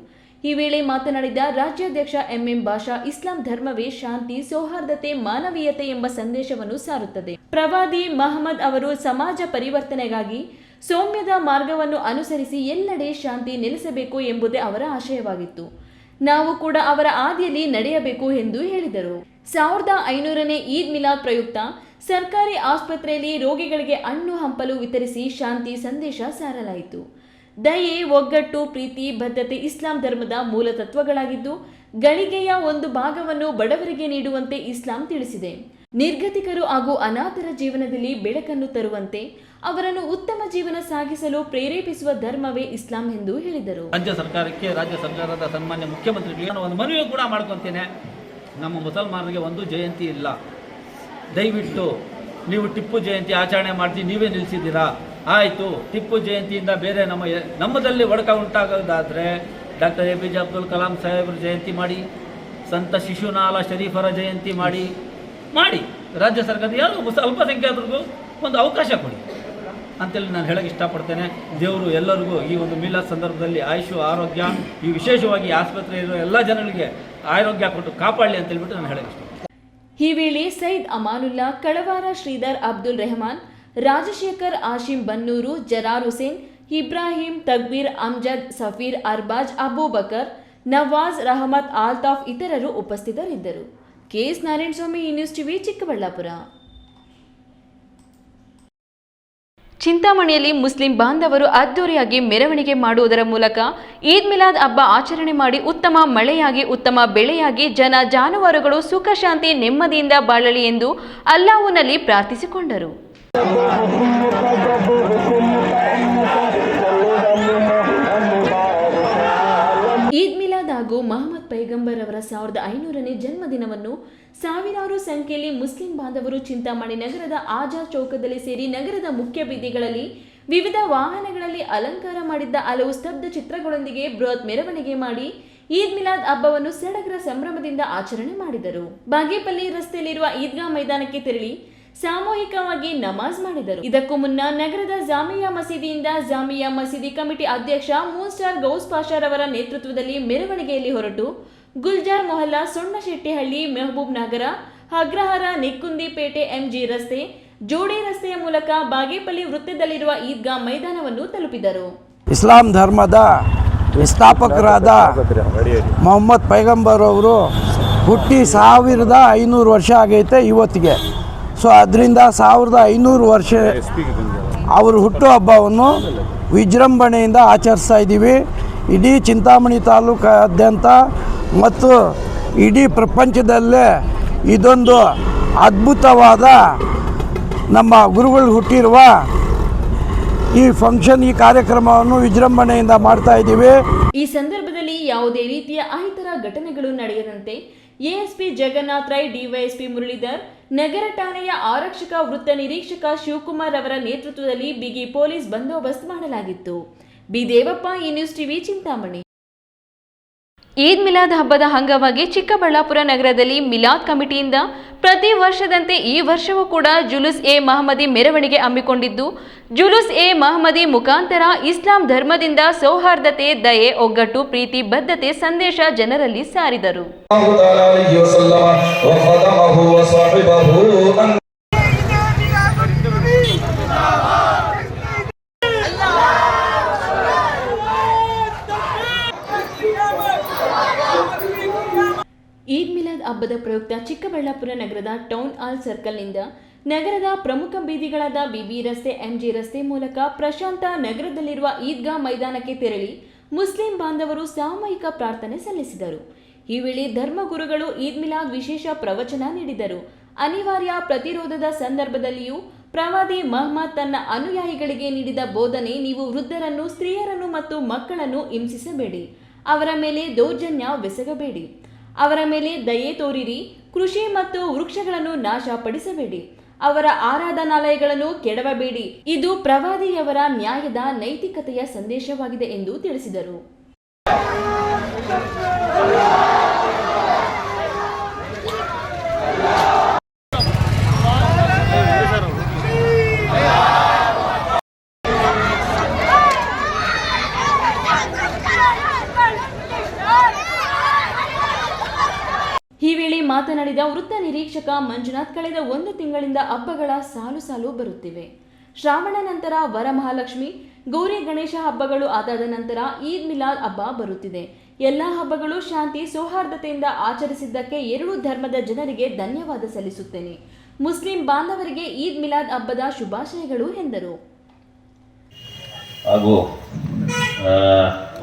ಈ ವೇಳೆ ಮಾತನಾಡಿದ ರಾಜ್ಯಾಧ್ಯಕ್ಷ ಎಂಎಂ ಭಾಷಾ, ಇಸ್ಲಾಂ ಧರ್ಮವೇ ಶಾಂತಿ, ಸೌಹಾರ್ದತೆ, ಮಾನವೀಯತೆ ಎಂಬ ಸಂದೇಶವನ್ನು ಸಾರುತ್ತದೆ. ಪ್ರವಾದಿ ಮಹಮ್ಮದ್ ಅವರು ಸಮಾಜ ಪರಿವರ್ತನೆಗಾಗಿ ಸೌಮ್ಯದ ಮಾರ್ಗವನ್ನು ಅನುಸರಿಸಿ ಎಲ್ಲೆಡೆ ಶಾಂತಿ ನೆಲೆಸಬೇಕು ಎಂಬುದೇ ಅವರ ಆಶಯವಾಗಿತ್ತು. ನಾವು ಕೂಡ ಅವರ ಹಾದಿಯಲ್ಲಿ ನಡೆಯಬೇಕು ಎಂದು ಹೇಳಿದರು. 1500ನೇ ಈದ್ ಮಿಲಾದ್ ಪ್ರಯುಕ್ತ ಸರ್ಕಾರಿ ಆಸ್ಪತ್ರೆಯಲ್ಲಿ ರೋಗಿಗಳಿಗೆ ಹಣ್ಣು ಹಂಪಲು ವಿತರಿಸಿ ಶಾಂತಿ ಸಂದೇಶ ಸಾರಲಾಯಿತು. ದಯೆ, ಒಗ್ಗಟ್ಟು, ಪ್ರೀತಿ, ಬದ್ಧತೆ ಇಸ್ಲಾಂ ಧರ್ಮದ ಮೂಲ ತತ್ವಗಳಾಗಿದ್ದು ಗಳಿಗೆಯ ಒಂದು ಭಾಗವನ್ನು ಬಡವರಿಗೆ ನೀಡುವಂತೆ ಇಸ್ಲಾಂ ತಿಳಿಸಿದೆ. ನಿರ್ಗತಿಕರು ಹಾಗೂ ಅನಾಥರ ಜೀವನದಲ್ಲಿ ಬೆಳಕನ್ನು ತರುವಂತೆ ಅವರನ್ನು ಉತ್ತಮ ಜೀವನ ಸಾಗಿಸಲು ಪ್ರೇರೇಪಿಸುವ ಧರ್ಮವೇ ಇಸ್ಲಾಂ ಎಂದು ಹೇಳಿದರು. ರಾಜ್ಯ ಸರ್ಕಾರಕ್ಕೆ, ರಾಜ್ಯ ಸರ್ಕಾರದ ಸನ್ಮಾನ್ಯ ಮುಖ್ಯಮಂತ್ರಿಗಳಿಗೆ ಒಂದು ಮನವಿ ಕೂಡ ಮಾಡ್ಕೊತೇನೆ. ನಮ್ಮ ಮುಸಲ್ಮಾನರಿಗೆ ಒಂದು ಜಯಂತಿ ಇಲ್ಲ. ದಯವಿಟ್ಟು ನೀವು ಟಿಪ್ಪು ಜಯಂತಿ ಆಚರಣೆ ಮಾಡ್ತೀವಿ, ನೀವೇ ನಿಲ್ಲಿಸಿದ್ದೀರಾ, ಆಯಿತು. ಟಿಪ್ಪು ಜಯಂತಿಯಿಂದ ಬೇರೆ ನಮ್ಮದಲ್ಲಿ ಒಡಕ ಉಂಟಾಗೋದಾದರೆ ಡಾಕ್ಟರ್ ಎಪಿಜೆ ಅಬ್ದುಲ್ ಕಲಾಂ ಸಾಹೇಬ್ರ ಜಯಂತಿ ಮಾಡಿ, ಸಂತ ಶಿಶುನಾಳ ಶರೀಫರ ಜಯಂತಿ ಮಾಡಿ. ರಾಜ್ಯ ಸರ್ಕಾರದ ಯಾರು ಅಲ್ಪಸಂಖ್ಯಾತರಿಗೂ ಒಂದು ಅವಕಾಶ ಕೊಡಿ ಅಂತೇಳಿ ನಾನು ಹೇಳಕ್ಕೆ ಇಷ್ಟಪಡ್ತೇನೆ. ದೇವರು ಎಲ್ಲರಿಗೂ ಈ ಒಂದು ಮಿಲಾದ್ ಸಂದರ್ಭದಲ್ಲಿ ಆಯುಷು, ಆರೋಗ್ಯ, ಈ ವಿಶೇಷವಾಗಿ ಆಸ್ಪತ್ರೆ ಇರೋ ಎಲ್ಲ ಜನಗಳಿಗೆ ಆರೋಗ್ಯ ಕೊಟ್ಟು ಕಾಪಾಡಲಿ ಅಂತ ಹೇಳ್ಬಿಟ್ಟು ನಾನು ಹೇಳಕ್ಕೆ ಇಷ್ಟಪಡ್ತೇನೆ. ಈ ವೇಳೆ ಸೈದ್ ಅಮಾನುಲ್ಲಾ, ಕಳವಾರ ಶ್ರೀಧರ್, ಅಬ್ದುಲ್ ರೆಹಮಾನ್, ರಾಜಶೇಖರ್, ಆಶಿಂ ಬನ್ನೂರು, ಜರಾರ್ ಹುಸೇನ್, ಇಬ್ರಾಹಿಂ, ತಕ್ಬೀರ್, ಅಮ್ಜದ್, ಸಫೀರ್, ಅರ್ಬಾಜ್, ಅಬೂಬಕರ್, ನವಾಜ್, ರಹಮತ್, ಆಲ್ತಾಫ್ ಇತರರು ಉಪಸ್ಥಿತರಿದ್ದರು. ಕೆಎಸ್ ನಾರಾಯಣಸ್ವಾಮಿ, ಈ ನ್ಯೂಸ್ ಟಿವಿ, ಚಿಕ್ಕಬಳ್ಳಾಪುರ. ಚಿಂತಾಮಣಿಯಲ್ಲಿ ಮುಸ್ಲಿಂ ಬಾಂಧವರು ಅದ್ದೂರಿಯಾಗಿ ಮೆರವಣಿಗೆ ಮಾಡುವುದರ ಮೂಲಕ ಈದ್ ಮಿಲಾದ್ ಹಬ್ಬ ಆಚರಣೆ ಮಾಡಿ ಉತ್ತಮ ಮಳೆಯಾಗಿ, ಉತ್ತಮ ಬೆಳೆಯಾಗಿ, ಜನ ಜಾನುವಾರುಗಳು ಸುಖ ಶಾಂತಿ ನೆಮ್ಮದಿಯಿಂದ ಬಾಳಲಿ ಎಂದು ಅಲ್ಲಾಹುನಲ್ಲಿ ಪ್ರಾರ್ಥಿಸಿಕೊಂಡರು. ಈದ್ ಮಿಲಾದ್ ಹಾಗೂ ಮಹಮ್ಮದ್ ಪೈಗಂಬರ್ ಅವರ 1500ನೇ ಜನ್ಮದಿನವನ್ನು ಸಾವಿರಾರು ಸಂಖ್ಯೆಯಲ್ಲಿ ಮುಸ್ಲಿಂ ಬಾಂಧವರು ಚಿಂತಾಮಣಿ ನಗರದ ಆಜಾದ್ ಚೌಕದಲ್ಲಿ ಸೇರಿ ನಗರದ ಮುಖ್ಯ ಬೀದಿಗಳಲ್ಲಿ ವಿವಿಧ ವಾಹನಗಳಲ್ಲಿ ಅಲಂಕಾರ ಮಾಡಿದ್ದ ಹಲವು ಸ್ತಬ್ಧ ಚಿತ್ರಗಳೊಂದಿಗೆ ಬೃಹತ್ ಮೆರವಣಿಗೆ ಮಾಡಿ ಈದ್ ಮಿಲಾದ್ ಹಬ್ಬವನ್ನು ಸಡಗರ ಸಂಭ್ರಮದಿಂದ ಆಚರಣೆ ಮಾಡಿದರು. ಬಾಗೇಪಲ್ಲಿ ರಸ್ತೆಯಲ್ಲಿರುವ ಈದ್ಗಾ ಮೈದಾನಕ್ಕೆ ತೆರಳಿ ಸಾಮೂಹಿಕವಾಗಿ ನಮಾಜ್ ಮಾಡಿದರು. ಇದಕ್ಕೂ ಮುನ್ನ ನಗರದ ಜಾಮಿಯಾ ಮಸೀದಿಯಿಂದ ಜಾಮಿಯಾ ಮಸೀದಿ ಕಮಿಟಿ ಅಧ್ಯಕ್ಷ ಮೂನ್ಸ್ಟಾರ್ ಗೌಸ್ ಪಾಷಾರವರ ನೇತೃತ್ವದಲ್ಲಿ ಮೆರವಣಿಗೆಯಲ್ಲಿ ಹೊರಟು ಗುಲ್ಜಾರ್ ಮೊಹಲ್ಲಾ, ಸೊಣ್ಣಶೆಟ್ಟಿಹಳ್ಳಿ, ಮೆಹಬೂಬ್ ನಗರ, ಅಗ್ರಹಾರ, ನಿಕ್ಕುಂದಿಪೇಟೆ, ಎಂಜಿ ರಸ್ತೆ, ಜೋಡಿ ರಸ್ತೆಯ ಮೂಲಕ ಬಾಗೇಪಲ್ಲಿ ವೃತ್ತದಲ್ಲಿರುವ ಈದ್ಗಾ ಮೈದಾನವನ್ನು ತಲುಪಿದರು. ಇಸ್ಲಾಂ ಧರ್ಮದ ವಿಸ್ಥಾಪಕರಾದ ಮೊಹಮ್ಮದ್ ಪೈಗಂಬರ್ ಅವರು ಹುಟ್ಟಿ 1500 ವರ್ಷ ಆಗೈತೆ ಇವತ್ತಿಗೆ. ಸೊ ಅದರಿಂದ 1500 ವರ್ಷ ಅವರು ಹುಟ್ಟುಹಬ್ಬವನ್ನು ವಿಜೃಂಭಣೆಯಿಂದ ಆಚರಿಸ್ತಾ ಇದ್ದೀವಿ. ಇಡೀ ಚಿಂತಾಮಣಿ ತಾಲೂಕಾದ್ಯಂತ ಮತ್ತು ಇಡೀ ಪ್ರಪಂಚದಲ್ಲೇ ಇದೊಂದು ಅದ್ಭುತವಾದ ನಮ್ಮ ಗುರುಗಳು ಹುಟ್ಟಿರುವ ಈ ಫಂಕ್ಷನ್, ಈ ಕಾರ್ಯಕ್ರಮವನ್ನು ವಿಜೃಂಭಣೆಯಿಂದ ಮಾಡ್ತಾ ಇದ್ದೀವಿ. ಈ ಸಂದರ್ಭದಲ್ಲಿ ಯಾವುದೇ ರೀತಿಯ ಅಹಿತರ ಘಟನೆಗಳು ನಡೆಯದಂತೆ ಎಎಸ್ಪಿ ಜಗನ್ನಾಥ್ ರೈ, ಡಿವೈಎಸ್ಪಿ ಮುರಳೀಧರ್, ನಗರ ಠಾಣೆಯ ಆರಕ್ಷಕ ವೃತ್ತ ನಿರೀಕ್ಷಕ ಶಿವಕುಮಾರ್ ಅವರ ನೇತೃತ್ವದಲ್ಲಿ ಬಿಗಿ ಪೊಲೀಸ್ ಬಂದೋಬಸ್ತ್ ಮಾಡಲಾಗಿತ್ತು. ಬಿ ದೇವಪ್ಪ, ಈ ನ್ಯೂಸ್ ಟಿವಿ, ಚಿಂತಾಮಣಿ. ಈದ್ ಮಿಲಾದ್ ಹಬ್ಬದ ಅಂಗವಾಗಿ ಚಿಕ್ಕಬಳ್ಳಾಪುರ ನಗರದಲ್ಲಿ ಮಿಲಾದ್ ಕಮಿಟಿಯಿಂದ ಪ್ರತಿ ವರ್ಷದಂತೆ ಈ ವರ್ಷವೂ ಕೂಡ ಜುಲೂಸ್ ಎ ಮಹಮ್ಮದಿ ಮೆರವಣಿಗೆ ಹಮ್ಮಿಕೊಂಡಿದ್ದು, ಜುಲೂಸ್ ಎ ಮಹಮ್ಮದಿ ಮುಖಾಂತರ ಇಸ್ಲಾಂ ಧರ್ಮದಿಂದ ಸೌಹಾರ್ದತೆ, ದಯೆ, ಒಗ್ಗಟ್ಟು, ಪ್ರೀತಿ, ಬದ್ಧತೆ ಸಂದೇಶ ಜನರಲ್ಲಿ ಸಾರಿದರು. ಈದ್ ಮಿಲಾದ್ ಹಬ್ಬದ ಪ್ರಯುಕ್ತ ಚಿಕ್ಕಬಳ್ಳಾಪುರ ನಗರದ ಟೌನ್ ಹಾಲ್ ಸರ್ಕಲ್ನಿಂದ ನಗರದ ಪ್ರಮುಖ ಬೀದಿಗಳಾದ ಬಿಬಿ ರಸ್ತೆ, ಎಂಜಿ ರಸ್ತೆ ಮೂಲಕ ಪ್ರಶಾಂತ ನಗರದಲ್ಲಿರುವ ಈದ್ಗಾ ಮೈದಾನಕ್ಕೆ ತೆರಳಿ ಮುಸ್ಲಿಂ ಬಾಂಧವರು ಸಾಮೂಹಿಕ ಪ್ರಾರ್ಥನೆ ಸಲ್ಲಿಸಿದರು. ಈ ವೇಳೆ ಧರ್ಮಗುರುಗಳು ಈದ್ ಮಿಲಾದ್ ವಿಶೇಷ ಪ್ರವಚನ ನೀಡಿದರು. ಅನಿವಾರ್ಯ ಪ್ರತಿರೋಧದ ಸಂದರ್ಭದಲ್ಲಿಯೂ ಪ್ರವಾದಿ ಮಹಮ್ಮದ್ ತನ್ನ ಅನುಯಾಯಿಗಳಿಗೆ ನೀಡಿದ ಬೋಧನೆ, ನೀವು ವೃದ್ಧರನ್ನು, ಸ್ತ್ರೀಯರನ್ನು ಮತ್ತು ಮಕ್ಕಳನ್ನು ಹಿಂಸಿಸಬೇಡಿ, ಅವರ ಮೇಲೆ ದೌರ್ಜನ್ಯವೆಸಗಬೇಡಿ, ಅವರ ಮೇಲೆ ದಯೆ ತೋರಿರಿ, ಕೃಷಿ ಮತ್ತು ವೃಕ್ಷಗಳನ್ನು ನಾಶಪಡಿಸಬೇಡಿ, ಅವರ ಆರಾಧನಾಲಯಗಳನ್ನು ಕೆಡವಬೇಡಿ. ಇದು ಪ್ರವಾದಿಯವರ ನ್ಯಾಯದ, ನೈತಿಕತೆಯ ಸಂದೇಶವಾಗಿದೆ ಎಂದು ತಿಳಿಸಿದರು. ಈ ವೇಳೆ ಮಾತನಾಡಿದ ವೃತ್ತ ನಿರೀಕ್ಷಕ ಮಂಜುನಾಥ್, ಕಳೆದ 1 ತಿಂಗಳಿಂದ ಹಬ್ಬಗಳ ಸಾಲು ಸಾಲು ಬರುತ್ತಿವೆ. ಶ್ರಾವಣ ನಂತರ ವರಮಹಾಲಕ್ಷ್ಮಿ, ಗೌರಿ ಗಣೇಶ ಹಬ್ಬಗಳು ಆದಾದ ನಂತರ ಈದ್ ಮಿಲಾದ್ ಹಬ್ಬ ಬರುತ್ತಿದೆ. ಎಲ್ಲ ಹಬ್ಬಗಳು ಶಾಂತಿ, ಸೌಹಾರ್ದತೆಯಿಂದ ಆಚರಿಸಿದ್ದಕ್ಕೆ ಎರಡೂ ಧರ್ಮದ ಜನರಿಗೆ ಧನ್ಯವಾದ ಸಲ್ಲಿಸುತ್ತೇನೆ. ಮುಸ್ಲಿಂ ಬಾಂಧವರಿಗೆ ಈದ್ ಮಿಲಾದ್ ಹಬ್ಬದ ಶುಭಾಶಯಗಳು ಎಂದರು. ಹಾಗೂ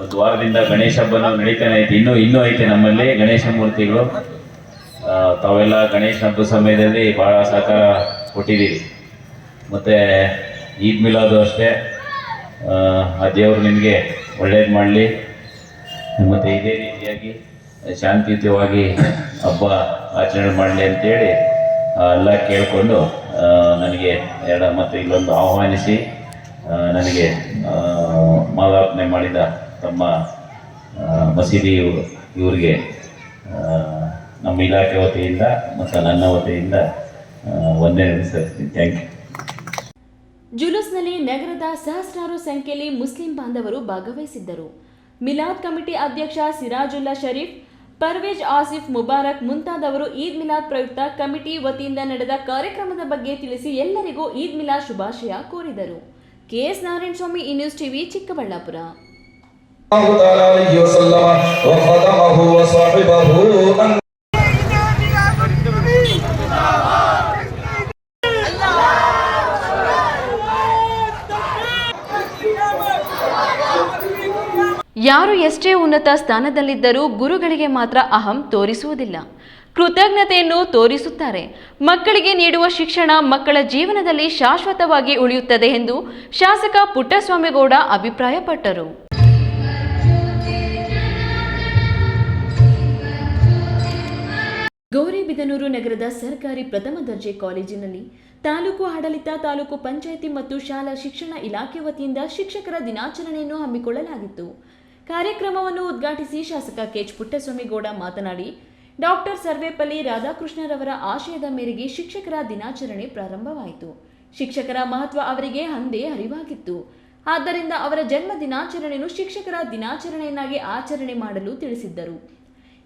ಒಂದು ವಾರದಿಂದ ಗಣೇಶ ಹಬ್ಬನೂ ನಡೀತಾನೆ ಐತೆ, ಇನ್ನೂ ಐತೆ ನಮ್ಮಲ್ಲಿ ಗಣೇಶ ಮೂರ್ತಿಗಳು. ತಾವೆಲ್ಲ ಗಣೇಶ ಹಬ್ಬದ ಸಮಯದಲ್ಲಿ ಭಾಳ ಸಹಕಾರ ಕೊಟ್ಟಿದ್ದೀವಿ. ಮತ್ತು ಈದ್ ಮಿಲಾದು ಅಷ್ಟೇ, ಆ ದೇವರು ನಿಮಗೆ ಒಳ್ಳೇದು ಮಾಡಲಿ, ಮತ್ತು ಇದೇ ರೀತಿಯಾಗಿ ಶಾಂತಿಯುತವಾಗಿ ಹಬ್ಬ ಆಚರಣೆ ಮಾಡಲಿ ಅಂತೇಳಿ ಎಲ್ಲ ಕೇಳಿಕೊಂಡು ನನಗೆ ಮತ್ತು ಇಲ್ಲೊಂದು ಆಹ್ವಾನಿಸಿ ನನಗೆ ಮಾಲಾರ್ಪಣೆ ಮಾಡಿದ ತಮ್ಮ ಮಸೀದಿ ಇವ್ರಿಗೆ ನಮ್ಮ ಇಲಾಖೆ ವತಿಯಿಂದ ಮತ್ತು ನನ್ನ ವತಿಯಿಂದ ವಂದನೆ ಸಲ್ಲಿಸ್ತೀನಿ. Thank you. ಜುಲೂಸ್ನಲ್ಲಿ ನಗರದ ಸಹಸ್ರಾರು ಸಂಖ್ಯೆಯಲ್ಲಿ ಮುಸ್ಲಿಂ ಬಾಂಧವರು ಭಾಗವಹಿಸಿದ್ದರು. ಮಿಲಾದ್ ಕಮಿಟಿ ಅಧ್ಯಕ್ಷ ಸಿರಾಜುಲ್ಲಾ ಶರೀಫ್, ಪರ್ವೇಜ್ ಆಸಿಫ್ ಮುಬಾರಕ್ ಮುಂತಾದವರು ಈದ್ ಮಿಲಾದ್ ಪ್ರಯುಕ್ತ ಕಮಿಟಿ ವತಿಯಿಂದ ನಡೆದ ಕಾರ್ಯಕ್ರಮದ ಬಗ್ಗೆ ತಿಳಿಸಿ ಎಲ್ಲರಿಗೂ ಈದ್ ಮಿಲಾದ್ ಶುಭಾಶಯ ಕೋರಿದರು. ಕೆಎಸ್ ನಾರಾಯಣ ಸ್ವಾಮಿ, ಈ ನ್ಯೂಸ್ ಟಿವಿ, ಚಿಕ್ಕಬಳ್ಳಾಪುರ. ಯಾರು ಎಷ್ಟೇ ಉನ್ನತ ಸ್ಥಾನದಲ್ಲಿದ್ದರೂ ಗುರುಗಳಿಗೆ ಮಾತ್ರ ಅಹಂ ತೋರಿಸುವುದಿಲ್ಲ, ಕೃತಜ್ಞತೆಯನ್ನು ತೋರಿಸುತ್ತಾರೆ. ಮಕ್ಕಳಿಗೆ ನೀಡುವ ಶಿಕ್ಷಣ ಮಕ್ಕಳ ಜೀವನದಲ್ಲಿ ಶಾಶ್ವತವಾಗಿ ಉಳಿಯುತ್ತದೆ ಎಂದು ಶಾಸಕ ಪುಟ್ಟಸ್ವಾಮಿಗೌಡ ಅಭಿಪ್ರಾಯಪಟ್ಟರು. ಗೌರಿಬಿದನೂರು ನಗರದ ಸರ್ಕಾರಿ ಪ್ರಥಮ ದರ್ಜೆ ಕಾಲೇಜಿನಲ್ಲಿ ತಾಲೂಕು ಆಡಳಿತ, ತಾಲೂಕು ಪಂಚಾಯಿತಿ ಮತ್ತು ಶಾಲಾ ಶಿಕ್ಷಣ ಇಲಾಖೆ ವತಿಯಿಂದ ಶಿಕ್ಷಕರ ದಿನಾಚರಣೆಯನ್ನು ಹಮ್ಮಿಕೊಳ್ಳಲಾಗಿತ್ತು. ಕಾರ್ಯಕ್ರಮವನ್ನು ಉದ್ಘಾಟಿಸಿ ಶಾಸಕ ಕೆಎಚ್ ಪುಟ್ಟಸ್ವಾಮಿಗೌಡ ಮಾತನಾಡಿ, ಡಾಕ್ಟರ್ ಸರ್ವೇಪಲ್ಲಿ ರಾಧಾಕೃಷ್ಣರವರ ಆಶಯದ ಮೇರೆಗೆ ಶಿಕ್ಷಕರ ದಿನಾಚರಣೆ ಪ್ರಾರಂಭವಾಯಿತು. ಶಿಕ್ಷಕರ ಮಹತ್ವ ಅವರಿಗೆ ಅಂದೇ ಅರಿವಾಗಿತ್ತು. ಆದ್ದರಿಂದ ಅವರ ಜನ್ಮ ದಿನಾಚರಣೆಯನ್ನು ಶಿಕ್ಷಕರ ದಿನಾಚರಣೆಯನ್ನಾಗಿ ಆಚರಣೆ ಮಾಡಲು ತಿಳಿಸಿದ್ದರು.